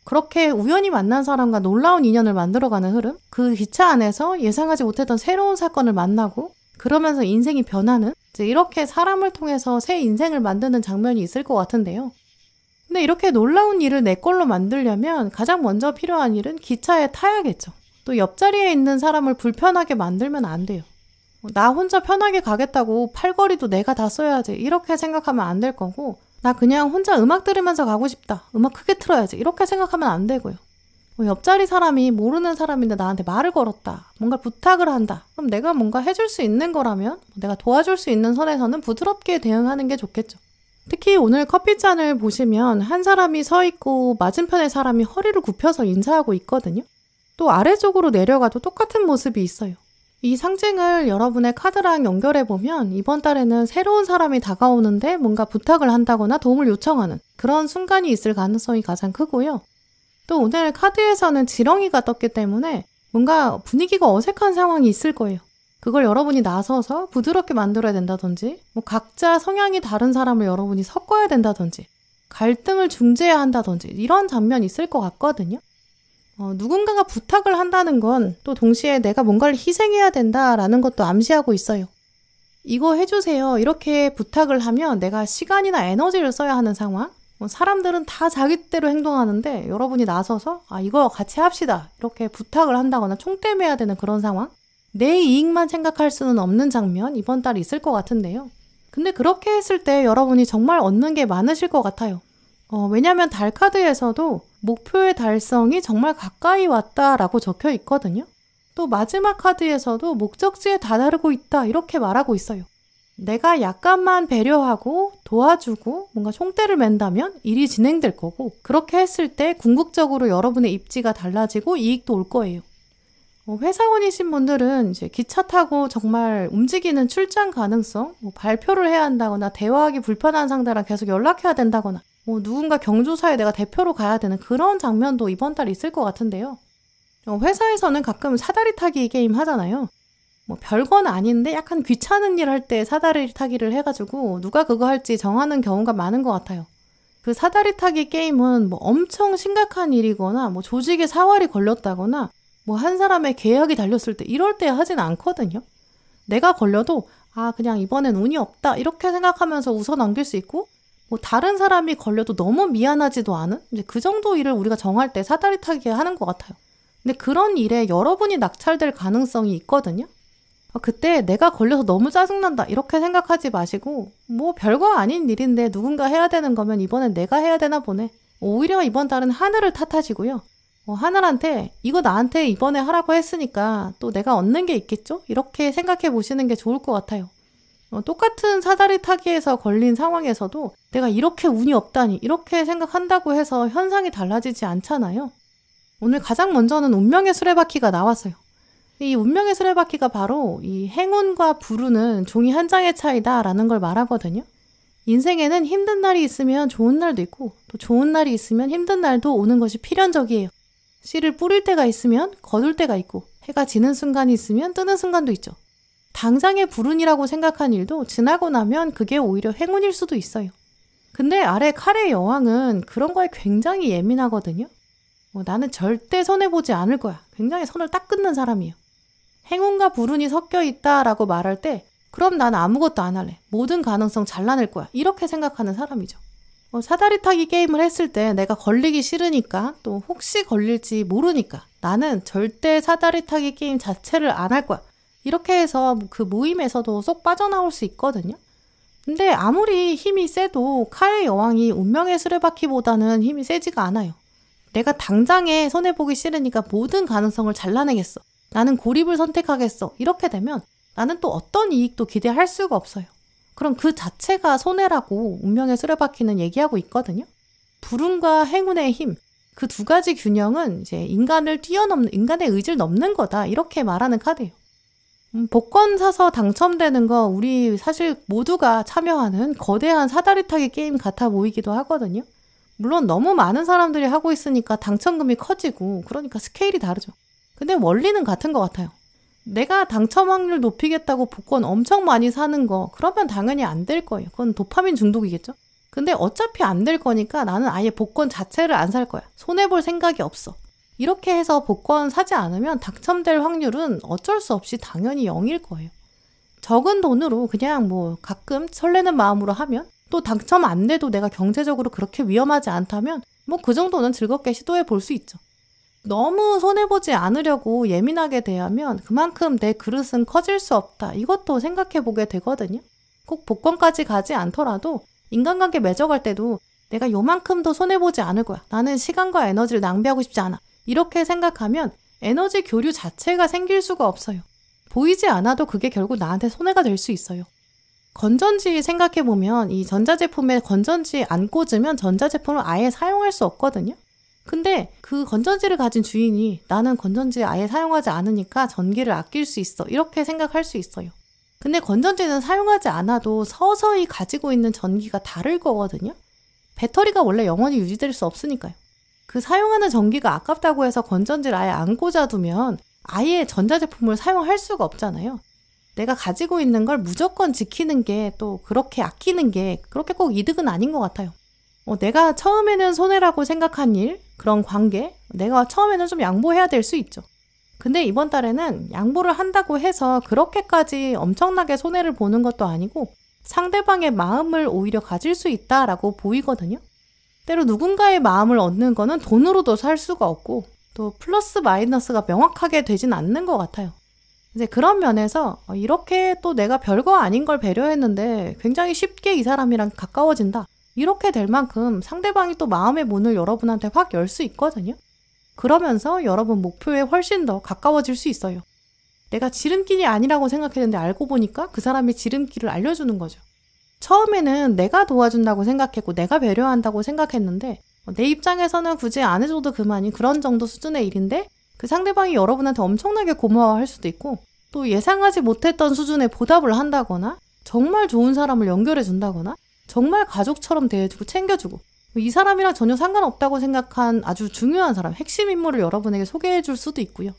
그렇게 우연히 만난 사람과 놀라운 인연을 만들어가는 흐름, 그 기차 안에서 예상하지 못했던 새로운 사건을 만나고 그러면서 인생이 변하는, 이제 이렇게 사람을 통해서 새 인생을 만드는 장면이 있을 것 같은데요. 근데 이렇게 놀라운 일을 내 걸로 만들려면 가장 먼저 필요한 일은 기차에 타야겠죠. 또 옆자리에 있는 사람을 불편하게 만들면 안 돼요. 나 혼자 편하게 가겠다고 팔걸이도 내가 다 써야지 이렇게 생각하면 안 될 거고, 나 그냥 혼자 음악 들으면서 가고 싶다, 음악 크게 틀어야지 이렇게 생각하면 안 되고요. 옆자리 사람이 모르는 사람인데 나한테 말을 걸었다, 뭔가 부탁을 한다, 그럼 내가 뭔가 해줄 수 있는 거라면 내가 도와줄 수 있는 선에서는 부드럽게 대응하는 게 좋겠죠. 특히 오늘 커피잔을 보시면 한 사람이 서 있고 맞은편의 사람이 허리를 굽혀서 인사하고 있거든요. 또 아래쪽으로 내려가도 똑같은 모습이 있어요. 이 상징을 여러분의 카드랑 연결해보면 이번 달에는 새로운 사람이 다가오는데 뭔가 부탁을 한다거나 도움을 요청하는 그런 순간이 있을 가능성이 가장 크고요. 또 오늘 카드에서는 지렁이가 떴기 때문에 뭔가 분위기가 어색한 상황이 있을 거예요. 그걸 여러분이 나서서 부드럽게 만들어야 된다든지, 각자 성향이 다른 사람을 여러분이 섞어야 된다든지, 갈등을 중재해야 한다든지 이런 장면이 있을 것 같거든요. 누군가가 부탁을 한다는 건 또 동시에 내가 뭔가를 희생해야 된다라는 것도 암시하고 있어요. 이거 해주세요 이렇게 부탁을 하면 내가 시간이나 에너지를 써야 하는 상황, 사람들은 다 자기대로 행동하는데 여러분이 나서서 이거 같이 합시다 이렇게 부탁을 한다거나 총대매야 되는 그런 상황, 내 이익만 생각할 수는 없는 장면 이번 달에 있을 것 같은데요. 근데 그렇게 했을 때 여러분이 정말 얻는 게 많으실 것 같아요. 왜냐하면 달 카드에서도 목표의 달성이 정말 가까이 왔다라고 적혀 있거든요. 또 마지막 카드에서도 목적지에 다다르고 있다 이렇게 말하고 있어요. 내가 약간만 배려하고 도와주고 뭔가 총대를 맨다면 일이 진행될 거고, 그렇게 했을 때 궁극적으로 여러분의 입지가 달라지고 이익도 올 거예요. 회사원이신 분들은 이제 기차 타고 정말 움직이는 출장 가능성, 발표를 해야 한다거나 대화하기 불편한 상대랑 계속 연락해야 된다거나, 누군가 경조사에 내가 대표로 가야 되는 그런 장면도 이번 달에 있을 것 같은데요. 회사에서는 가끔 사다리 타기 게임 하잖아요. 별건 아닌데 약간 귀찮은 일 할 때 사다리 타기를 해가지고 누가 그거 할지 정하는 경우가 많은 것 같아요. 그 사다리 타기 게임은 엄청 심각한 일이거나 조직에 사활이 걸렸다거나 한 사람의 계약이 달렸을 때 이럴 때 하진 않거든요. 내가 걸려도 그냥 이번엔 운이 없다 이렇게 생각하면서 웃어 넘길 수 있고, 다른 사람이 걸려도 너무 미안하지도 않은 이제 그 정도 일을 우리가 정할 때 사다리 타기 하는 것 같아요. 근데 그런 일에 여러분이 낙찰될 가능성이 있거든요. 그때 내가 걸려서 너무 짜증난다 이렇게 생각하지 마시고, 별거 아닌 일인데 누군가 해야 되는 거면 이번엔 내가 해야 되나 보네, 오히려 이번 달은 하늘을 탓하시고요. 하늘한테 이거 나한테 이번에 하라고 했으니까 또 내가 얻는 게 있겠죠? 이렇게 생각해 보시는 게 좋을 것 같아요. 똑같은 사다리 타기에서 걸린 상황에서도 내가 이렇게 운이 없다니 이렇게 생각한다고 해서 현상이 달라지지 않잖아요. 오늘 가장 먼저는 운명의 수레바퀴가 나왔어요. 이 운명의 수레바퀴가 바로 이 행운과 불운은 종이 한 장의 차이다라는 걸 말하거든요. 인생에는 힘든 날이 있으면 좋은 날도 있고 또 좋은 날이 있으면 힘든 날도 오는 것이 필연적이에요. 씨를 뿌릴 때가 있으면 거둘 때가 있고 해가 지는 순간이 있으면 뜨는 순간도 있죠. 당장의 불운이라고 생각한 일도 지나고 나면 그게 오히려 행운일 수도 있어요. 근데 아래 칼의 여왕은 그런 거에 굉장히 예민하거든요. 나는 절대 손해보지 않을 거야. 굉장히 선을 딱 긋는 사람이에요. 행운과 불운이 섞여 있다라고 말할 때 그럼 난 아무것도 안 할래. 모든 가능성 잘라낼 거야. 이렇게 생각하는 사람이죠. 사다리 타기 게임을 했을 때 내가 걸리기 싫으니까 또 혹시 걸릴지 모르니까 나는 절대 사다리 타기 게임 자체를 안 할 거야. 이렇게 해서 그 모임에서도 쏙 빠져나올 수 있거든요. 근데 아무리 힘이 세도 칼의 여왕이 운명의 수레바퀴보다는 힘이 세지가 않아요. 내가 당장에 손해보기 싫으니까 모든 가능성을 잘라내겠어. 나는 고립을 선택하겠어. 이렇게 되면 나는 또 어떤 이익도 기대할 수가 없어요. 그럼 그 자체가 손해라고 운명의 수레바퀴는 얘기하고 있거든요. 불운과 행운의 힘, 그 두 가지 균형은 이제 인간의 의지를 넘는 거다. 이렇게 말하는 카드예요. 복권 사서 당첨되는 거 우리 사실 모두가 참여하는 거대한 사다리 타기 게임 같아 보이기도 하거든요. 물론 너무 많은 사람들이 하고 있으니까 당첨금이 커지고 그러니까 스케일이 다르죠. 근데 원리는 같은 것 같아요. 내가 당첨 확률 높이겠다고 복권 엄청 많이 사는 거 그러면 당연히 안 될 거예요. 그건 도파민 중독이겠죠. 근데 어차피 안 될 거니까 나는 아예 복권 자체를 안 살 거야. 손해볼 생각이 없어. 이렇게 해서 복권 사지 않으면 당첨될 확률은 어쩔 수 없이 당연히 0일 거예요. 적은 돈으로 그냥 가끔 설레는 마음으로 하면 또 당첨 안 돼도 내가 경제적으로 그렇게 위험하지 않다면 그 정도는 즐겁게 시도해 볼 수 있죠. 너무 손해보지 않으려고 예민하게 대하면 그만큼 내 그릇은 커질 수 없다. 이것도 생각해 보게 되거든요. 꼭 복권까지 가지 않더라도 인간관계 맺어갈 때도 내가 요만큼도 손해보지 않을 거야. 나는 시간과 에너지를 낭비하고 싶지 않아. 이렇게 생각하면 에너지 교류 자체가 생길 수가 없어요. 보이지 않아도 그게 결국 나한테 손해가 될 수 있어요. 건전지 생각해보면 이 전자제품에 건전지 안 꽂으면 전자제품을 아예 사용할 수 없거든요. 근데 그 건전지를 가진 주인이 나는 건전지 아예 사용하지 않으니까 전기를 아낄 수 있어. 이렇게 생각할 수 있어요. 근데 건전지는 사용하지 않아도 서서히 가지고 있는 전기가 다를 거거든요. 배터리가 원래 영원히 유지될 수 없으니까요. 그 사용하는 전기가 아깝다고 해서 건전지를 아예 안 꽂아두면 아예 전자제품을 사용할 수가 없잖아요. 내가 가지고 있는 걸 무조건 지키는 게 또 그렇게 아끼는 게 그렇게 꼭 이득은 아닌 것 같아요. 내가 처음에는 손해라고 생각한 일, 그런 관계, 내가 처음에는 좀 양보해야 될 수 있죠. 근데 이번 달에는 양보를 한다고 해서 그렇게까지 엄청나게 손해를 보는 것도 아니고 상대방의 마음을 오히려 가질 수 있다라고 보이거든요. 때로 누군가의 마음을 얻는 거는 돈으로도 살 수가 없고 또 플러스 마이너스가 명확하게 되진 않는 것 같아요. 이제 그런 면에서 이렇게 또 내가 별거 아닌 걸 배려했는데 굉장히 쉽게 이 사람이랑 가까워진다. 이렇게 될 만큼 상대방이 또 마음의 문을 여러분한테 확 열 수 있거든요. 그러면서 여러분 목표에 훨씬 더 가까워질 수 있어요. 내가 지름길이 아니라고 생각했는데 알고 보니까 그 사람이 지름길을 알려주는 거죠. 처음에는 내가 도와준다고 생각했고 내가 배려한다고 생각했는데 내 입장에서는 굳이 안 해줘도 그만인 그런 정도 수준의 일인데 그 상대방이 여러분한테 엄청나게 고마워할 수도 있고 또 예상하지 못했던 수준의 보답을 한다거나 정말 좋은 사람을 연결해 준다거나 정말 가족처럼 대해주고 챙겨주고 이 사람이랑 전혀 상관없다고 생각한 아주 중요한 사람, 핵심 인물을 여러분에게 소개해 줄 수도 있고요.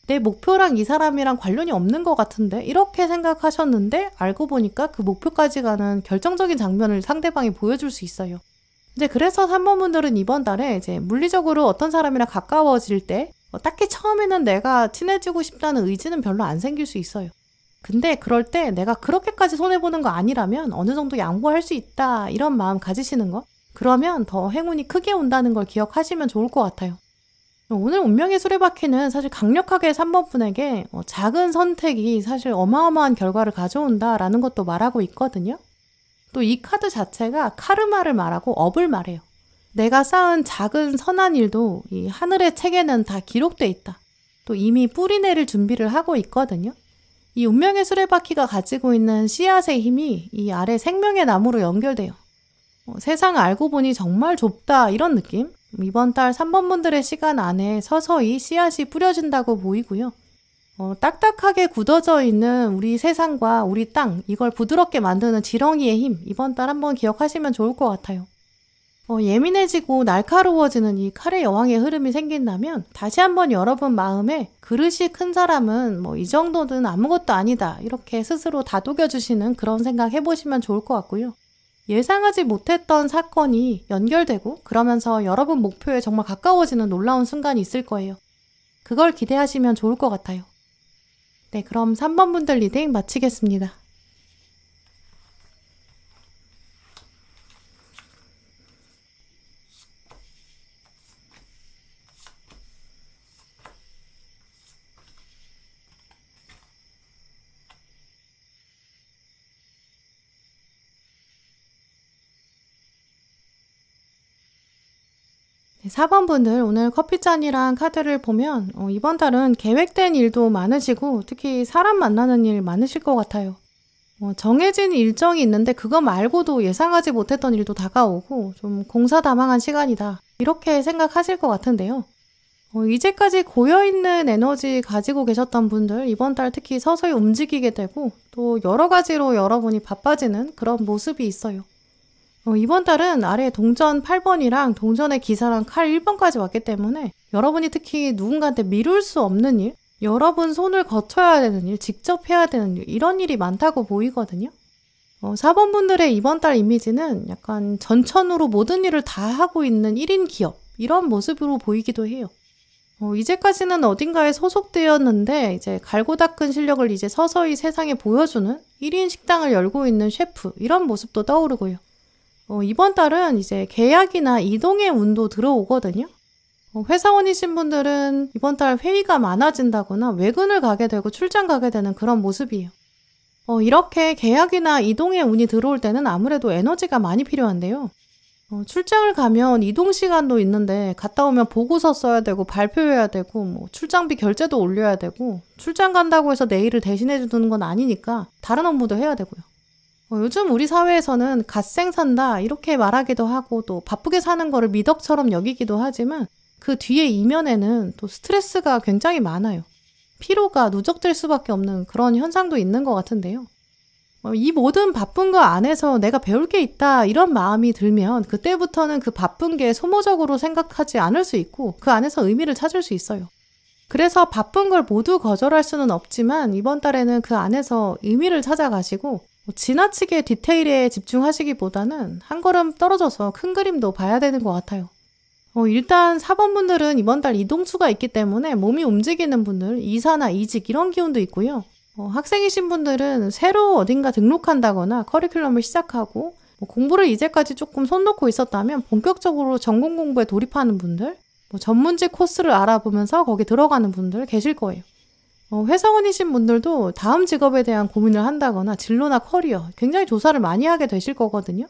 내 목표랑 이 사람이랑 관련이 없는 것 같은데 이렇게 생각하셨는데 알고 보니까 그 목표까지 가는 결정적인 장면을 상대방이 보여줄 수 있어요. 이제 그래서 3번 분들은 이번 달에 이제 물리적으로 어떤 사람이랑 가까워질 때 딱히 처음에는 내가 친해지고 싶다는 의지는 별로 안 생길 수 있어요. 근데 그럴 때 내가 그렇게까지 손해보는 거 아니라면 어느 정도 양보할 수 있다 이런 마음 가지시는 거 그러면 더 행운이 크게 온다는 걸 기억하시면 좋을 것 같아요. 오늘 운명의 수레바퀴는 사실 강력하게 3번 분에게 작은 선택이 사실 어마어마한 결과를 가져온다라는 것도 말하고 있거든요. 또 이 카드 자체가 카르마를 말하고 업을 말해요. 내가 쌓은 작은 선한 일도 이 하늘의 책에는 다 기록돼 있다. 또 이미 뿌리 내릴 준비를 하고 있거든요. 이 운명의 수레바퀴가 가지고 있는 씨앗의 힘이 이 아래 생명의 나무로 연결돼요. 세상 알고 보니 정말 좁다 이런 느낌? 이번 달 3번 분들의 시간 안에 서서히 씨앗이 뿌려진다고 보이고요. 딱딱하게 굳어져 있는 우리 세상과 우리 땅, 이걸 부드럽게 만드는 지렁이의 힘, 이번 달 한번 기억하시면 좋을 것 같아요. 예민해지고 날카로워지는 이 칼의 여왕의 흐름이 생긴다면 다시 한번 여러분 마음에 그릇이 큰 사람은 이 정도는 아무것도 아니다 이렇게 스스로 다독여주시는 그런 생각 해보시면 좋을 것 같고요. 예상하지 못했던 사건이 연결되고 그러면서 여러분 목표에 정말 가까워지는 놀라운 순간이 있을 거예요. 그걸 기대하시면 좋을 것 같아요. 네, 그럼 3번 분들 리딩 마치겠습니다. 네, 4번 분들 오늘 커피잔이랑 카드를 보면 이번 달은 계획된 일도 많으시고 특히 사람 만나는 일 많으실 것 같아요. 정해진 일정이 있는데 그거 말고도 예상하지 못했던 일도 다가오고 좀 공사다망한 시간이다 이렇게 생각하실 것 같은데요. 이제까지 고여있는 에너지 가지고 계셨던 분들 이번 달 특히 서서히 움직이게 되고 또 여러 가지로 여러분이 바빠지는 그런 모습이 있어요. 이번 달은 아래 동전 8번이랑 동전의 기사랑 칼 1번까지 왔기 때문에 여러분이 특히 누군가한테 미룰 수 없는 일, 여러분 손을 거쳐야 되는 일, 직접 해야 되는 일, 이런 일이 많다고 보이거든요. 4번 분들의 이번 달 이미지는 약간 전천후로 모든 일을 다 하고 있는 1인 기업, 이런 모습으로 보이기도 해요. 이제까지는 어딘가에 소속되었는데 이제 갈고 닦은 실력을 이제 서서히 세상에 보여주는 1인 식당을 열고 있는 셰프, 이런 모습도 떠오르고요. 이번 달은 이제 계약이나 이동의 운도 들어오거든요. 회사원이신 분들은 이번 달 회의가 많아진다거나 외근을 가게 되고 출장 가게 되는 그런 모습이에요. 이렇게 계약이나 이동의 운이 들어올 때는 아무래도 에너지가 많이 필요한데요. 출장을 가면 이동 시간도 있는데 갔다 오면 보고서 써야 되고 발표해야 되고 출장비 결제도 올려야 되고 출장 간다고 해서 내일을 대신해 주는 건 아니니까 다른 업무도 해야 되고요. 요즘 우리 사회에서는 갓생 산다 이렇게 말하기도 하고 또 바쁘게 사는 거를 미덕처럼 여기기도 하지만 그 뒤에 이면에는 또 스트레스가 굉장히 많아요. 피로가 누적될 수밖에 없는 그런 현상도 있는 것 같은데요. 이 모든 바쁜 거 안에서 내가 배울 게 있다 이런 마음이 들면 그때부터는 그 바쁜 게 소모적으로 생각하지 않을 수 있고 그 안에서 의미를 찾을 수 있어요. 그래서 바쁜 걸 모두 거절할 수는 없지만 이번 달에는 그 안에서 의미를 찾아가시고 지나치게 디테일에 집중하시기보다는 한 걸음 떨어져서 큰 그림도 봐야 되는 것 같아요. 일단 4번 분들은 이번 달 이동수가 있기 때문에 몸이 움직이는 분들, 이사나 이직 이런 기운도 있고요. 학생이신 분들은 새로 어딘가 등록한다거나 커리큘럼을 시작하고 공부를 이제까지 조금 손 놓고 있었다면 본격적으로 전공 공부에 돌입하는 분들, 전문직 코스를 알아보면서 거기 들어가는 분들 계실 거예요. 회사원이신 분들도 다음 직업에 대한 고민을 한다거나 진로나 커리어 굉장히 조사를 많이 하게 되실 거거든요.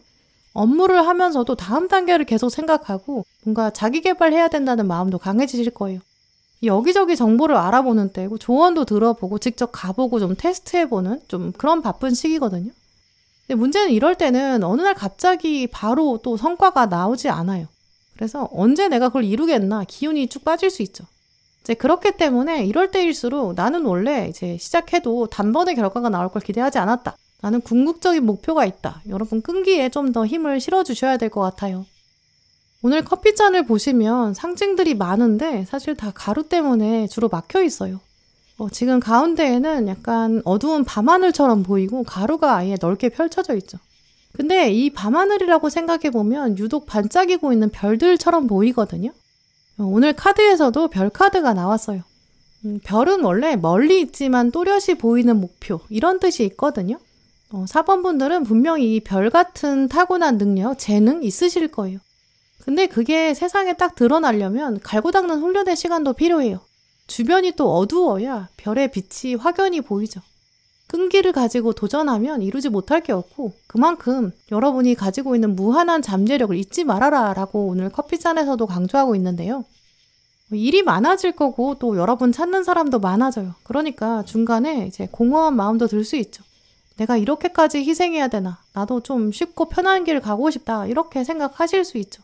업무를 하면서도 다음 단계를 계속 생각하고 뭔가 자기 개발해야 된다는 마음도 강해지실 거예요. 여기저기 정보를 알아보는 때고 조언도 들어보고 직접 가보고 좀 테스트해보는 좀 그런 바쁜 시기거든요. 근데 문제는 이럴 때는 어느 날 갑자기 바로 또 성과가 나오지 않아요. 그래서 언제 내가 그걸 이루겠나 기운이 쭉 빠질 수 있죠. 이제 그렇기 때문에 이럴 때일수록 나는 원래 이제 시작해도 단번에 결과가 나올 걸 기대하지 않았다. 나는 궁극적인 목표가 있다. 여러분 끈기에 좀 더 힘을 실어주셔야 될 것 같아요. 오늘 커피잔을 보시면 상징들이 많은데 사실 다 가루 때문에 주로 막혀 있어요. 지금 가운데에는 약간 어두운 밤하늘처럼 보이고 가루가 아예 넓게 펼쳐져 있죠. 근데 이 밤하늘이라고 생각해보면 유독 반짝이고 있는 별들처럼 보이거든요. 오늘 카드에서도 별 카드가 나왔어요. 별은 원래 멀리 있지만 또렷이 보이는 목표 이런 뜻이 있거든요. 4번 분들은 분명히 이 별 같은 타고난 능력, 재능 있으실 거예요. 근데 그게 세상에 딱 드러나려면 갈고 닦는 훈련의 시간도 필요해요. 주변이 또 어두워야 별의 빛이 확연히 보이죠. 끈기를 가지고 도전하면 이루지 못할 게 없고 그만큼 여러분이 가지고 있는 무한한 잠재력을 잊지 말아라 라고 오늘 커피잔에서도 강조하고 있는데요. 일이 많아질 거고 또 여러분 찾는 사람도 많아져요. 그러니까 중간에 이제 공허한 마음도 들 수 있죠. 내가 이렇게까지 희생해야 되나? 나도 좀 쉽고 편한 길 가고 싶다. 이렇게 생각하실 수 있죠.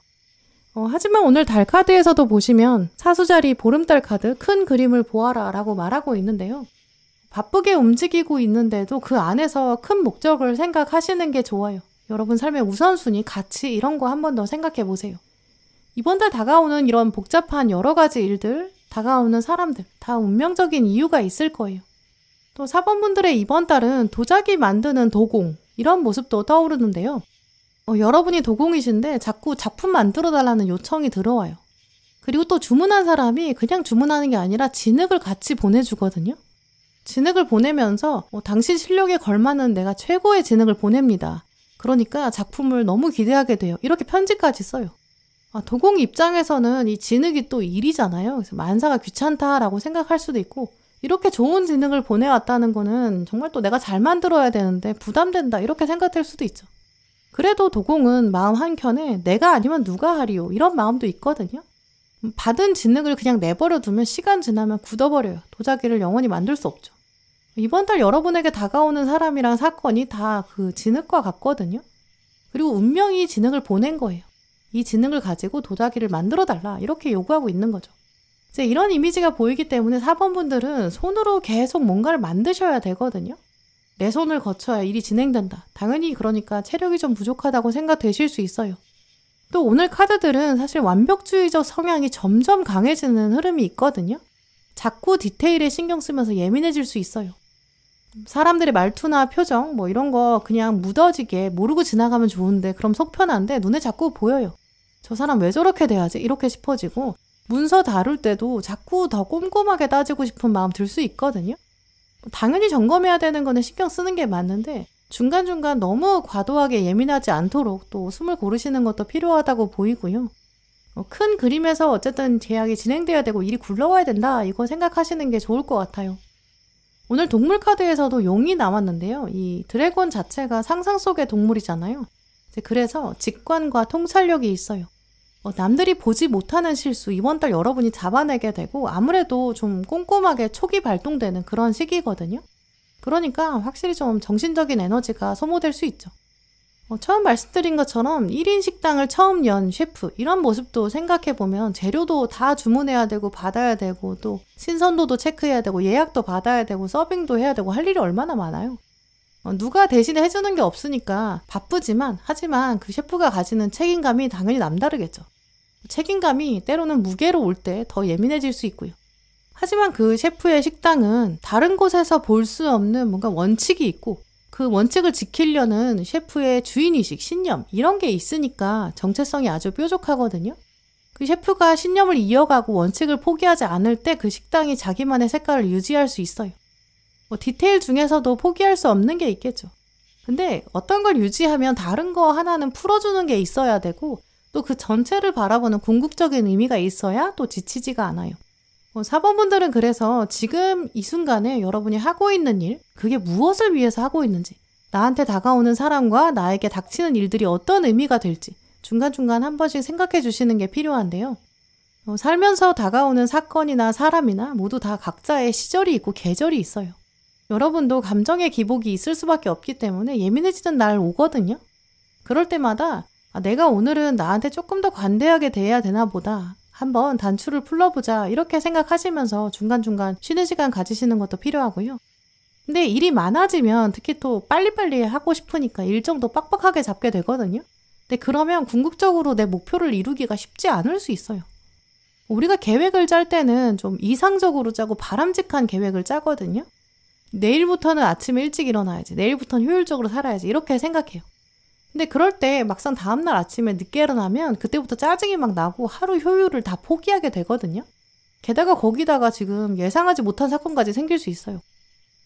하지만 오늘 달 카드에서도 보시면 사수자리 보름달 카드 큰 그림을 보아라 라고 말하고 있는데요. 바쁘게 움직이고 있는데도 그 안에서 큰 목적을 생각하시는 게 좋아요. 여러분 삶의 우선순위, 가치 이런 거 한 번 더 생각해 보세요. 이번 달 다가오는 이런 복잡한 여러 가지 일들, 다가오는 사람들 다 운명적인 이유가 있을 거예요. 또 4번 분들의 이번 달은 도자기 만드는 도공 이런 모습도 떠오르는데요. 여러분이 도공이신데 자꾸 작품 만들어 달라는 요청이 들어와요. 그리고 또 주문한 사람이 그냥 주문하는 게 아니라 진흙을 같이 보내주거든요. 진흙을 보내면서 당신 실력에 걸맞는 내가 최고의 진흙을 보냅니다. 그러니까 작품을 너무 기대하게 돼요. 이렇게 편지까지 써요. 도공 입장에서는 이 진흙이 또 일이잖아요. 그래서 만사가 귀찮다라고 생각할 수도 있고 이렇게 좋은 진흙을 보내왔다는 거는 정말 또 내가 잘 만들어야 되는데 부담된다 이렇게 생각될 수도 있죠. 그래도 도공은 마음 한켠에 내가 아니면 누가 하리요 이런 마음도 있거든요. 받은 진흙을 그냥 내버려 두면 시간 지나면 굳어버려요. 도자기를 영원히 만들 수 없죠. 이번 달 여러분에게 다가오는 사람이랑 사건이 다 그 진흙과 같거든요. 그리고 운명이 진흙을 보낸 거예요. 이 진흙을 가지고 도자기를 만들어달라 이렇게 요구하고 있는 거죠. 이제 이런 이미지가 보이기 때문에 4번 분들은 손으로 계속 뭔가를 만드셔야 되거든요. 내 손을 거쳐야 일이 진행된다. 당연히 그러니까 체력이 좀 부족하다고 생각되실 수 있어요. 또 오늘 카드들은 사실 완벽주의적 성향이 점점 강해지는 흐름이 있거든요. 자꾸 디테일에 신경 쓰면서 예민해질 수 있어요. 사람들의 말투나 표정 뭐 이런 거 그냥 묻어지게 모르고 지나가면 좋은데 그럼 속 편한데 눈에 자꾸 보여요. 저 사람 왜 저렇게 돼야지? 이렇게 싶어지고 문서 다룰 때도 자꾸 더 꼼꼼하게 따지고 싶은 마음 들 수 있거든요. 당연히 점검해야 되는 거는 신경 쓰는 게 맞는데 중간중간 너무 과도하게 예민하지 않도록 또 숨을 고르시는 것도 필요하다고 보이고요. 큰 그림에서 어쨌든 계약이 진행돼야 되고 일이 굴러가야 된다 이거 생각하시는 게 좋을 것 같아요. 오늘 동물 카드에서도 용이 나왔는데요. 이 드래곤 자체가 상상 속의 동물이잖아요. 그래서 직관과 통찰력이 있어요. 남들이 보지 못하는 실수 이번 달 여러분이 잡아내게 되고 아무래도 좀 꼼꼼하게 촉이 발동되는 그런 시기거든요. 그러니까 확실히 좀 정신적인 에너지가 소모될 수 있죠. 처음 말씀드린 것처럼 1인 식당을 처음 연 셰프 이런 모습도 생각해보면 재료도 다 주문해야 되고 받아야 되고 또 신선도도 체크해야 되고 예약도 받아야 되고 서빙도 해야 되고 할 일이 얼마나 많아요. 누가 대신에 해주는 게 없으니까 바쁘지만 하지만 그 셰프가 가지는 책임감이 당연히 남다르겠죠. 책임감이 때로는 무게로 올 때 더 예민해질 수 있고요. 하지만 그 셰프의 식당은 다른 곳에서 볼 수 없는 뭔가 원칙이 있고 그 원칙을 지키려는 셰프의 주인의식, 신념 이런 게 있으니까 정체성이 아주 뾰족하거든요. 그 셰프가 신념을 이어가고 원칙을 포기하지 않을 때 그 식당이 자기만의 색깔을 유지할 수 있어요. 디테일 중에서도 포기할 수 없는 게 있겠죠. 근데 어떤 걸 유지하면 다른 거 하나는 풀어주는 게 있어야 되고 또 그 전체를 바라보는 궁극적인 의미가 있어야 또 지치지가 않아요. 4번 분들은 그래서 지금 이 순간에 여러분이 하고 있는 일, 그게 무엇을 위해서 하고 있는지, 나한테 다가오는 사람과 나에게 닥치는 일들이 어떤 의미가 될지 중간중간 한 번씩 생각해 주시는 게 필요한데요. 살면서 다가오는 사건이나 사람이나 모두 다 각자의 시절이 있고 계절이 있어요. 여러분도 감정의 기복이 있을 수밖에 없기 때문에 예민해지는 날 오거든요. 그럴 때마다 내가 오늘은 나한테 조금 더 관대하게 대해야 되나 보다. 한번 단추를 풀러보자 이렇게 생각하시면서 중간중간 쉬는 시간 가지시는 것도 필요하고요. 근데 일이 많아지면 특히 또 빨리빨리 하고 싶으니까 일정도 빡빡하게 잡게 되거든요. 근데 그러면 궁극적으로 내 목표를 이루기가 쉽지 않을 수 있어요. 우리가 계획을 짤 때는 좀 이상적으로 짜고 바람직한 계획을 짜거든요. 내일부터는 아침에 일찍 일어나야지. 내일부터는 효율적으로 살아야지. 이렇게 생각해요. 근데 그럴 때 막상 다음날 아침에 늦게 일어나면 그때부터 짜증이 막 나고 하루 효율을 다 포기하게 되거든요. 게다가 거기다가 지금 예상하지 못한 사건까지 생길 수 있어요.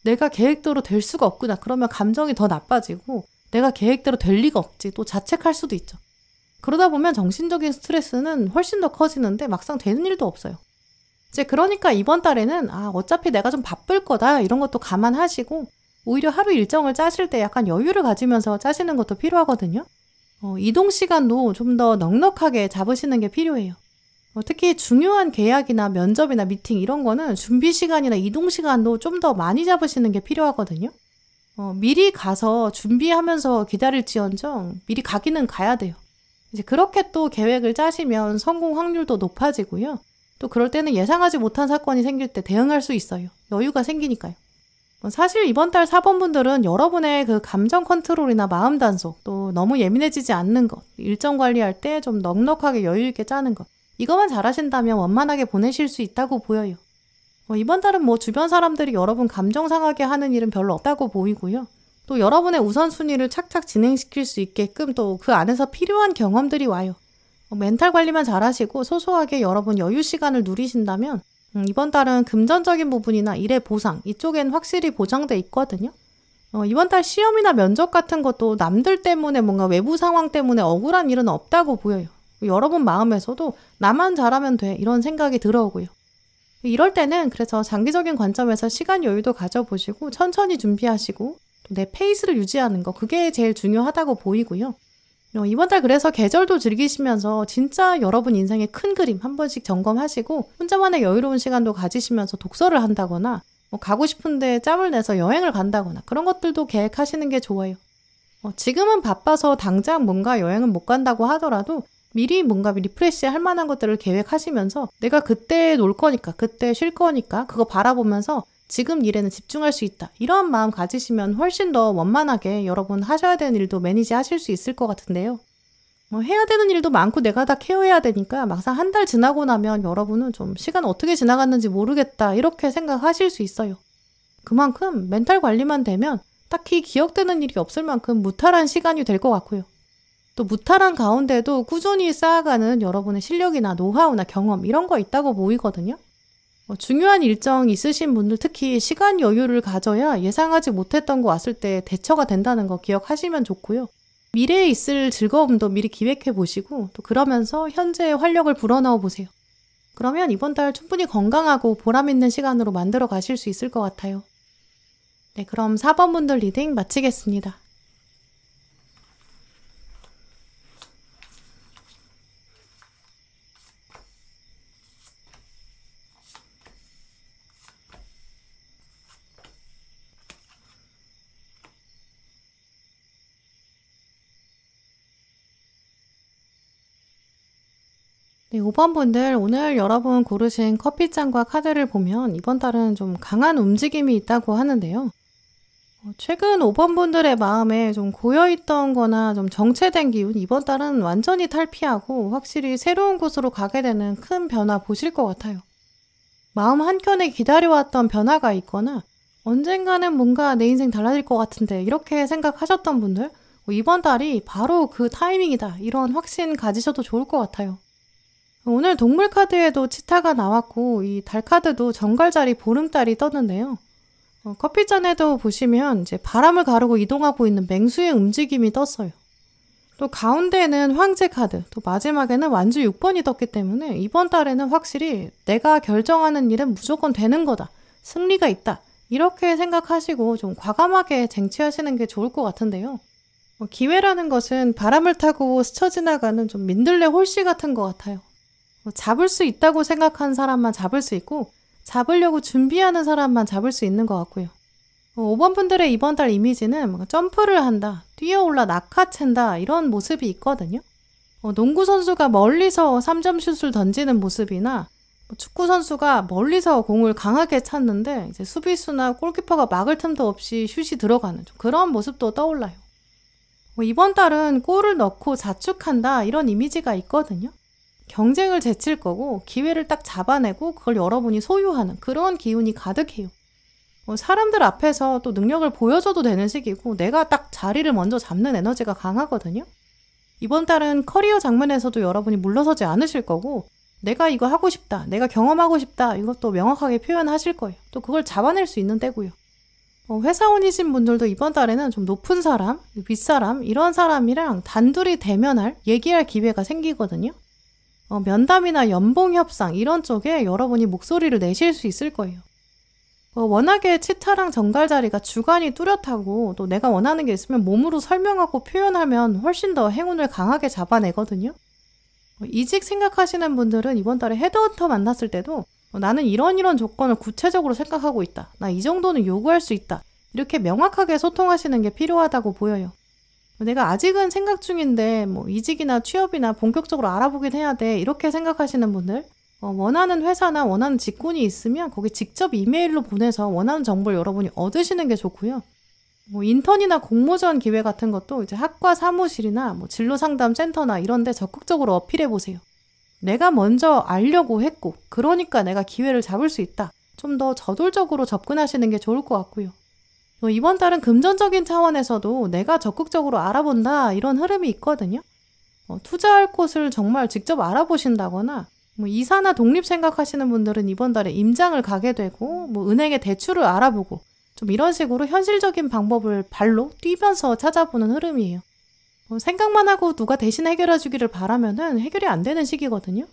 내가 계획대로 될 수가 없구나. 그러면 감정이 더 나빠지고 내가 계획대로 될 리가 없지. 또 자책할 수도 있죠. 그러다 보면 정신적인 스트레스는 훨씬 더 커지는데 막상 되는 일도 없어요. 이제 그러니까 이번 달에는 어차피 내가 좀 바쁠 거다 이런 것도 감안하시고 오히려 하루 일정을 짜실 때 약간 여유를 가지면서 짜시는 것도 필요하거든요. 이동 시간도 좀 더 넉넉하게 잡으시는 게 필요해요. 특히 중요한 계약이나 면접이나 미팅 이런 거는 준비 시간이나 이동 시간도 좀 더 많이 잡으시는 게 필요하거든요. 미리 가서 준비하면서 기다릴지언정 미리 가기는 가야 돼요. 이제 그렇게 또 계획을 짜시면 성공 확률도 높아지고요. 또 그럴 때는 예상하지 못한 사건이 생길 때 대응할 수 있어요. 여유가 생기니까요. 사실 이번 달 사범분들은 여러분의 그 감정 컨트롤이나 마음 단속, 또 너무 예민해지지 않는 것, 일정 관리할 때 좀 넉넉하게 여유 있게 짜는 것, 이것만 잘하신다면 원만하게 보내실 수 있다고 보여요. 이번 달은 주변 사람들이 여러분 감정 상하게 하는 일은 별로 없다고 보이고요. 또 여러분의 우선순위를 착착 진행시킬 수 있게끔 또 그 안에서 필요한 경험들이 와요. 멘탈 관리만 잘하시고 소소하게 여러분 여유 시간을 누리신다면 이번 달은 금전적인 부분이나 일의 보상, 이쪽엔 확실히 보장돼 있거든요. 이번 달 시험이나 면접 같은 것도 남들 때문에 뭔가 외부 상황 때문에 억울한 일은 없다고 보여요. 여러분 마음에서도 나만 잘하면 돼 이런 생각이 들어오고요. 이럴 때는 그래서 장기적인 관점에서 시간 여유도 가져보시고 천천히 준비하시고 또 내 페이스를 유지하는 거 그게 제일 중요하다고 보이고요. 이번 달 그래서 계절도 즐기시면서 진짜 여러분 인생의 큰 그림 한 번씩 점검하시고 혼자만의 여유로운 시간도 가지시면서 독서를 한다거나 가고 싶은데 짬을 내서 여행을 간다거나 그런 것들도 계획하시는 게 좋아요. 지금은 바빠서 당장 뭔가 여행은 못 간다고 하더라도 미리 뭔가 리프레시 할 만한 것들을 계획하시면서 내가 그때 놀 거니까 그때 쉴 거니까 그거 바라보면서 지금 일에는 집중할 수 있다. 이런 마음 가지시면 훨씬 더 원만하게 여러분 하셔야 되는 일도 매니지 하실 수 있을 것 같은데요. 해야 되는 일도 많고 내가 다 케어해야 되니까 막상 한 달 지나고 나면 여러분은 좀 시간 어떻게 지나갔는지 모르겠다 이렇게 생각하실 수 있어요. 그만큼 멘탈 관리만 되면 딱히 기억되는 일이 없을 만큼 무탈한 시간이 될 것 같고요. 또 무탈한 가운데도 꾸준히 쌓아가는 여러분의 실력이나 노하우나 경험 이런 거 있다고 보이거든요. 중요한 일정 있으신 분들 특히 시간 여유를 가져야 예상하지 못했던 거 왔을 때 대처가 된다는 거 기억하시면 좋고요. 미래에 있을 즐거움도 미리 기획해 보시고 또 그러면서 현재의 활력을 불어넣어 보세요. 그러면 이번 달 충분히 건강하고 보람 있는 시간으로 만들어 가실 수 있을 것 같아요. 네, 그럼 4번 분들 리딩 마치겠습니다. 네, 5번 분들 오늘 여러분 고르신 커피잔과 카드를 보면 이번 달은 좀 강한 움직임이 있다고 하는데요. 최근 5번 분들의 마음에 좀 고여있던 거나 좀 정체된 기운 이번 달은 완전히 탈피하고 확실히 새로운 곳으로 가게 되는 큰 변화 보실 것 같아요. 마음 한켠에 기다려왔던 변화가 있거나 언젠가는 뭔가 내 인생 달라질 것 같은데 이렇게 생각하셨던 분들 이번 달이 바로 그 타이밍이다 이런 확신 가지셔도 좋을 것 같아요. 오늘 동물 카드에도 치타가 나왔고 이 달 카드도 정갈자리 보름달이 떴는데요. 커피잔에도 보시면 이제 바람을 가르고 이동하고 있는 맹수의 움직임이 떴어요. 또 가운데에는 황제 카드, 또 마지막에는 완주 6번이 떴기 때문에 이번 달에는 확실히 내가 결정하는 일은 무조건 되는 거다. 승리가 있다. 이렇게 생각하시고 좀 과감하게 쟁취하시는 게 좋을 것 같은데요. 기회라는 것은 바람을 타고 스쳐 지나가는 좀 민들레 홀씨 같은 것 같아요. 잡을 수 있다고 생각한 사람만 잡을 수 있고 잡으려고 준비하는 사람만 잡을 수 있는 것 같고요. 5번 분들의 이번 달 이미지는 뭔가 점프를 한다, 뛰어올라 낚아챈다 이런 모습이 있거든요. 농구 선수가 멀리서 3점 슛을 던지는 모습이나 축구 선수가 멀리서 공을 강하게 찼는데 이제 수비수나 골키퍼가 막을 틈도 없이 슛이 들어가는 그런 모습도 떠올라요. 이번 달은 골을 넣고 자축한다 이런 이미지가 있거든요. 경쟁을 제칠 거고 기회를 딱 잡아내고 그걸 여러분이 소유하는 그런 기운이 가득해요. 사람들 앞에서 또 능력을 보여줘도 되는 시기고 내가 딱 자리를 먼저 잡는 에너지가 강하거든요. 이번 달은 커리어 장면에서도 여러분이 물러서지 않으실 거고 내가 이거 하고 싶다, 내가 경험하고 싶다 이것도 명확하게 표현하실 거예요. 또 그걸 잡아낼 수 있는 때고요. 회사원이신 분들도 이번 달에는 좀 높은 사람, 윗사람 이런 사람이랑 단둘이 대면할, 얘기할 기회가 생기거든요. 면담이나 연봉 협상 이런 쪽에 여러분이 목소리를 내실 수 있을 거예요. 워낙에 치타랑 정갈 자리가 주관이 뚜렷하고 또 내가 원하는 게 있으면 몸으로 설명하고 표현하면 훨씬 더 행운을 강하게 잡아내거든요. 이직 생각하시는 분들은 이번 달에 헤드헌터 만났을 때도 나는 이런 조건을 구체적으로 생각하고 있다. 나 이 정도는 요구할 수 있다. 이렇게 명확하게 소통하시는 게 필요하다고 보여요. 내가 아직은 생각 중인데 이직이나 취업이나 본격적으로 알아보긴 해야 돼. 이렇게 생각하시는 분들 원하는 회사나 원하는 직군이 있으면 거기 직접 이메일로 보내서 원하는 정보를 여러분이 얻으시는 게 좋고요. 인턴이나 공모전 기회 같은 것도 이제 학과 사무실이나 진로상담센터나 이런 데 적극적으로 어필해 보세요. 내가 먼저 알려고 했고 그러니까 내가 기회를 잡을 수 있다. 좀 더 저돌적으로 접근하시는 게 좋을 것 같고요. 이번 달은 금전적인 차원에서도 내가 적극적으로 알아본다 이런 흐름이 있거든요. 투자할 곳을 정말 직접 알아보신다거나 이사나 독립 생각하시는 분들은 이번 달에 임장을 가게 되고 은행의 대출을 알아보고 좀 이런 식으로 현실적인 방법을 발로 뛰면서 찾아보는 흐름이에요. 생각만 하고 누가 대신 해결해 주기를 바라면은 해결이 안 되는 시기거든요.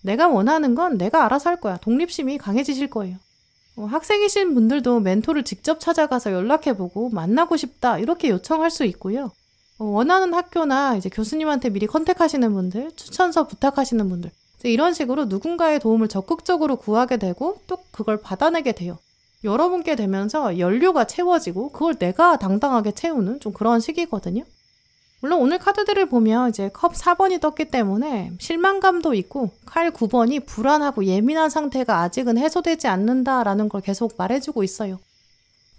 내가 원하는 건 내가 알아서 할 거야. 독립심이 강해지실 거예요. 학생이신 분들도 멘토를 직접 찾아가서 연락해보고 만나고 싶다 이렇게 요청할 수 있고요. 원하는 학교나 이제 교수님한테 미리 컨택하시는 분들, 추천서 부탁하시는 분들 이런 식으로 누군가의 도움을 적극적으로 구하게 되고 또 그걸 받아내게 돼요. 여러분께 되면서 연료가 채워지고 그걸 내가 당당하게 채우는 좀 그런 시기거든요. 물론 오늘 카드들을 보면 이제 컵 4번이 떴기 때문에 실망감도 있고 칼 9번이 불안하고 예민한 상태가 아직은 해소되지 않는다라는 걸 계속 말해주고 있어요.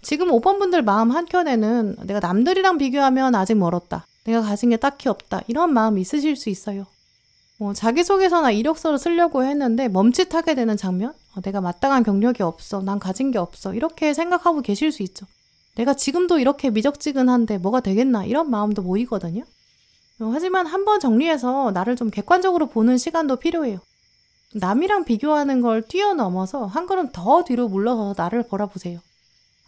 지금 5번 분들 마음 한켠에는 내가 남들이랑 비교하면 아직 멀었다. 내가 가진 게 딱히 없다. 이런 마음 있으실 수 있어요. 자기소개서나 이력서를 쓰려고 했는데 멈칫하게 되는 장면? 내가 마땅한 경력이 없어. 난 가진 게 없어. 이렇게 생각하고 계실 수 있죠. 내가 지금도 이렇게 미적지근한데 뭐가 되겠나 이런 마음도 모이거든요. 하지만 한번 정리해서 나를 좀 객관적으로 보는 시간도 필요해요. 남이랑 비교하는 걸 뛰어넘어서 한 걸음 더 뒤로 물러서서 나를 바라보세요.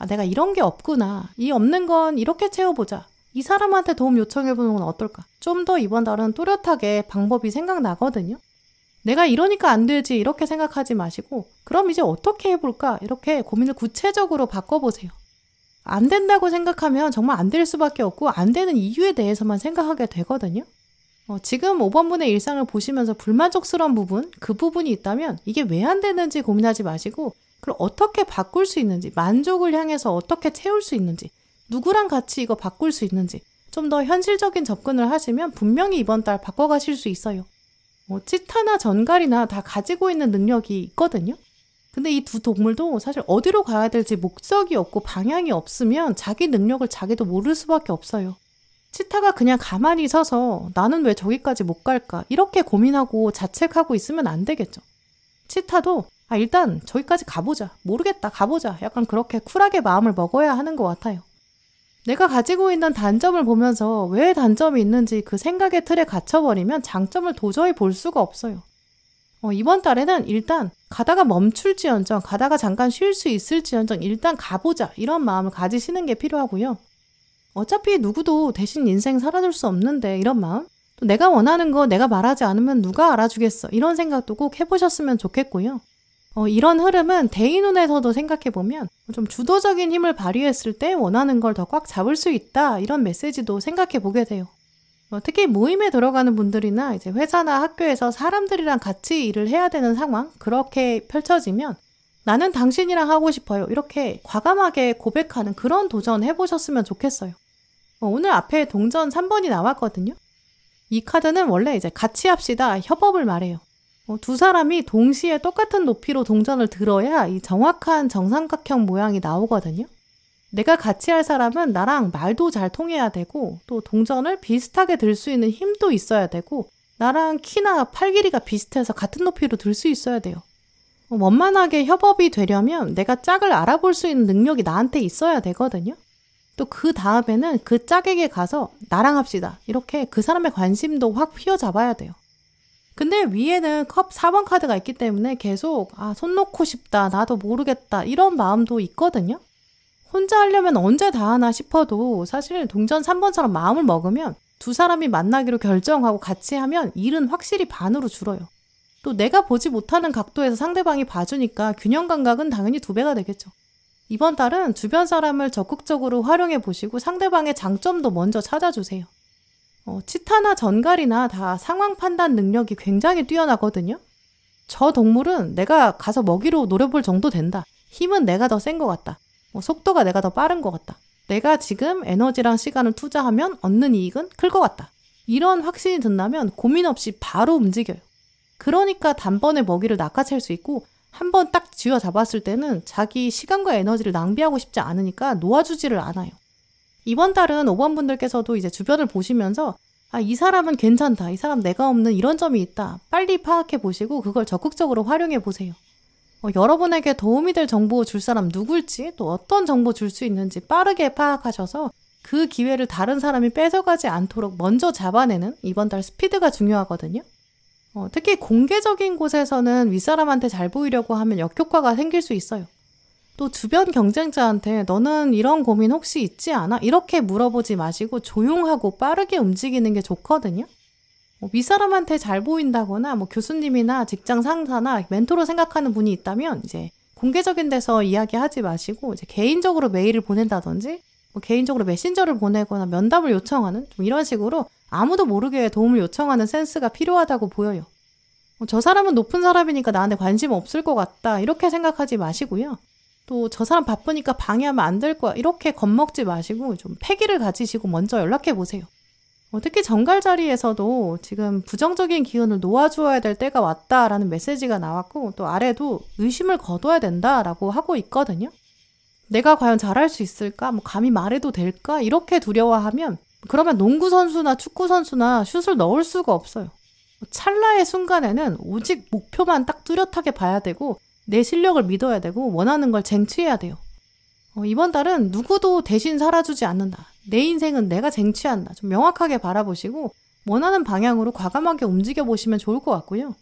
내가 이런 게 없구나. 이 없는 건 이렇게 채워보자. 이 사람한테 도움 요청해보는 건 어떨까? 좀 더 이번 달은 뚜렷하게 방법이 생각나거든요. 내가 이러니까 안 되지 이렇게 생각하지 마시고 그럼 이제 어떻게 해볼까? 이렇게 고민을 구체적으로 바꿔보세요. 안 된다고 생각하면 정말 안 될 수밖에 없고 안 되는 이유에 대해서만 생각하게 되거든요. 지금 5번 분의 일상을 보시면서 불만족스러운 부분, 그 부분이 있다면 이게 왜 안 되는지 고민하지 마시고 그걸 어떻게 바꿀 수 있는지, 만족을 향해서 어떻게 채울 수 있는지, 누구랑 같이 이거 바꿀 수 있는지 좀 더 현실적인 접근을 하시면 분명히 이번 달 바꿔가실 수 있어요. 치타나 전갈이나 다 가지고 있는 능력이 있거든요. 근데 이 두 동물도 사실 어디로 가야 될지 목적이 없고 방향이 없으면 자기 능력을 자기도 모를 수밖에 없어요. 치타가 그냥 가만히 서서 나는 왜 저기까지 못 갈까 이렇게 고민하고 자책하고 있으면 안 되겠죠. 치타도 일단 저기까지 가보자. 모르겠다. 가보자. 약간 그렇게 쿨하게 마음을 먹어야 하는 것 같아요. 내가 가지고 있는 단점을 보면서 왜 단점이 있는지 그 생각의 틀에 갇혀버리면 장점을 도저히 볼 수가 없어요. 이번 달에는 일단 가다가 멈출지언정, 가다가 잠깐 쉴 수 있을지언정 일단 가보자 이런 마음을 가지시는 게 필요하고요. 어차피 누구도 대신 인생 살아줄 수 없는데 이런 마음, 또 내가 원하는 거 내가 말하지 않으면 누가 알아주겠어 이런 생각도 꼭 해보셨으면 좋겠고요. 이런 흐름은 대인운에서도 생각해보면 좀 주도적인 힘을 발휘했을 때 원하는 걸 더 꽉 잡을 수 있다 이런 메시지도 생각해보게 돼요. 특히 모임에 들어가는 분들이나 이제 회사나 학교에서 사람들이랑 같이 일을 해야 되는 상황 그렇게 펼쳐지면 나는 당신이랑 하고 싶어요 이렇게 과감하게 고백하는 그런 도전 해보셨으면 좋겠어요. 오늘 앞에 동전 3번이 나왔거든요. 이 카드는 원래 이제 같이 합시다 협업을 말해요. 두 사람이 동시에 똑같은 높이로 동전을 들어야 이 정확한 정삼각형 모양이 나오거든요. 내가 같이 할 사람은 나랑 말도 잘 통해야 되고 또 동전을 비슷하게 들 수 있는 힘도 있어야 되고 나랑 키나 팔 길이가 비슷해서 같은 높이로 들 수 있어야 돼요. 원만하게 협업이 되려면 내가 짝을 알아볼 수 있는 능력이 나한테 있어야 되거든요. 또 그 다음에는 그 짝에게 가서 나랑 합시다. 이렇게 그 사람의 관심도 확 휘어잡아야 돼요. 근데 위에는 컵 4번 카드가 있기 때문에 계속 손 놓고 싶다. 나도 모르겠다. 이런 마음도 있거든요. 혼자 하려면 언제 다 하나 싶어도 사실 동전 3번처럼 마음을 먹으면 두 사람이 만나기로 결정하고 같이 하면 일은 확실히 반으로 줄어요. 또 내가 보지 못하는 각도에서 상대방이 봐주니까 균형 감각은 당연히 2배가 되겠죠. 이번 달은 주변 사람을 적극적으로 활용해 보시고 상대방의 장점도 먼저 찾아주세요. 치타나 전갈이나 다 상황 판단 능력이 굉장히 뛰어나거든요. 저 동물은 내가 가서 먹이로 노려볼 정도 된다. 힘은 내가 더 센 것 같다. 속도가 내가 더 빠른 것 같다. 내가 지금 에너지랑 시간을 투자하면 얻는 이익은 클 것 같다. 이런 확신이 든다면 고민 없이 바로 움직여요. 그러니까 단번에 먹이를 낚아챌 수 있고 한 번 딱 쥐어 잡았을 때는 자기 시간과 에너지를 낭비하고 싶지 않으니까 놓아주지를 않아요. 이번 달은 5번 분들께서도 이제 주변을 보시면서 이 사람은 괜찮다. 이 사람 내가 없는 이런 점이 있다. 빨리 파악해 보시고 그걸 적극적으로 활용해 보세요. 여러분에게 도움이 될 정보 줄 사람 누굴지 또 어떤 정보 줄 수 있는지 빠르게 파악하셔서 그 기회를 다른 사람이 뺏어가지 않도록 먼저 잡아내는 이번 달 스피드가 중요하거든요. 특히 공개적인 곳에서는 윗사람한테 잘 보이려고 하면 역효과가 생길 수 있어요. 또 주변 경쟁자한테 너는 이런 고민 혹시 있지 않아? 이렇게 물어보지 마시고 조용하고 빠르게 움직이는 게 좋거든요. 윗사람한테 잘 보인다거나 교수님이나 직장 상사나 멘토로 생각하는 분이 있다면 이제 공개적인 데서 이야기하지 마시고 이제 개인적으로 메일을 보낸다든지 개인적으로 메신저를 보내거나 면담을 요청하는 좀 이런 식으로 아무도 모르게 도움을 요청하는 센스가 필요하다고 보여요. 저 사람은 높은 사람이니까 나한테 관심 없을 것 같다 이렇게 생각하지 마시고요. 또 저 사람 바쁘니까 방해하면 안 될 거야 이렇게 겁먹지 마시고 좀 패기를 가지시고 먼저 연락해 보세요. 특히 정갈 자리에서도 지금 부정적인 기운을 놓아주어야 될 때가 왔다라는 메시지가 나왔고 또 아래도 의심을 거둬야 된다라고 하고 있거든요. 내가 과연 잘할 수 있을까? 감히 말해도 될까? 이렇게 두려워하면 그러면 농구 선수나 축구 선수나 슛을 넣을 수가 없어요. 찰나의 순간에는 오직 목표만 딱 뚜렷하게 봐야 되고 내 실력을 믿어야 되고 원하는 걸 쟁취해야 돼요. 이번 달은 누구도 대신 살아주지 않는다. 내 인생은 내가 쟁취한다. 좀 명확하게 바라보시고 원하는 방향으로 과감하게 움직여보시면 좋을 것 같고요.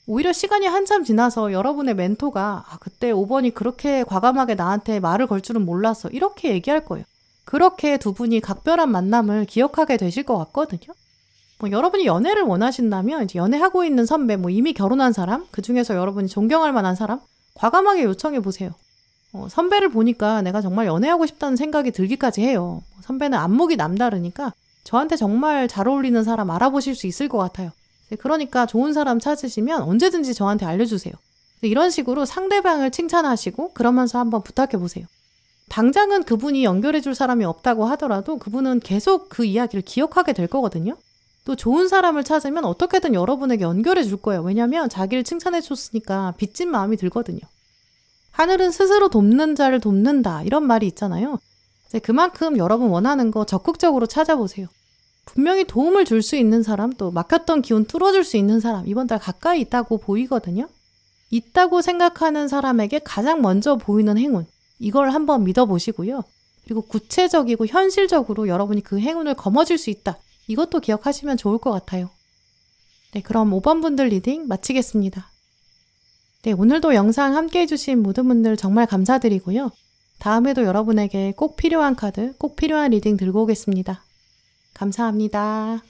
오히려 시간이 한참 지나서 여러분의 멘토가 그때 5번이 그렇게 과감하게 나한테 말을 걸 줄은 몰랐어. 이렇게 얘기할 거예요. 그렇게 두 분이 각별한 만남을 기억하게 되실 것 같거든요. 여러분이 연애를 원하신다면 이제 연애하고 있는 선배, 이미 결혼한 사람, 그중에서 여러분이 존경할 만한 사람 과감하게 요청해 보세요. 선배를 보니까 내가 정말 연애하고 싶다는 생각이 들기까지 해요. 선배는 안목이 남다르니까 저한테 정말 잘 어울리는 사람 알아보실 수 있을 것 같아요. 그러니까 좋은 사람 찾으시면 언제든지 저한테 알려주세요. 이런 식으로 상대방을 칭찬하시고 그러면서 한번 부탁해 보세요. 당장은 그분이 연결해 줄 사람이 없다고 하더라도 그분은 계속 그 이야기를 기억하게 될 거거든요. 또 좋은 사람을 찾으면 어떻게든 여러분에게 연결해 줄 거예요. 왜냐하면 자기를 칭찬해 줬으니까 빚진 마음이 들거든요. 하늘은 스스로 돕는 자를 돕는다 이런 말이 있잖아요. 그만큼 여러분 원하는 거 적극적으로 찾아보세요. 분명히 도움을 줄 수 있는 사람 또 막혔던 기운 뚫어줄 수 있는 사람 이번 달 가까이 있다고 보이거든요. 있다고 생각하는 사람에게 가장 먼저 보이는 행운 이걸 한번 믿어보시고요. 그리고 구체적이고 현실적으로 여러분이 그 행운을 거머쥘 수 있다. 이것도 기억하시면 좋을 것 같아요. 네, 그럼 5번 분들 리딩 마치겠습니다. 네, 오늘도 영상 함께 해주신 모든 분들 정말 감사드리고요. 다음에도 여러분에게 꼭 필요한 카드, 꼭 필요한 리딩 들고 오겠습니다. 감사합니다.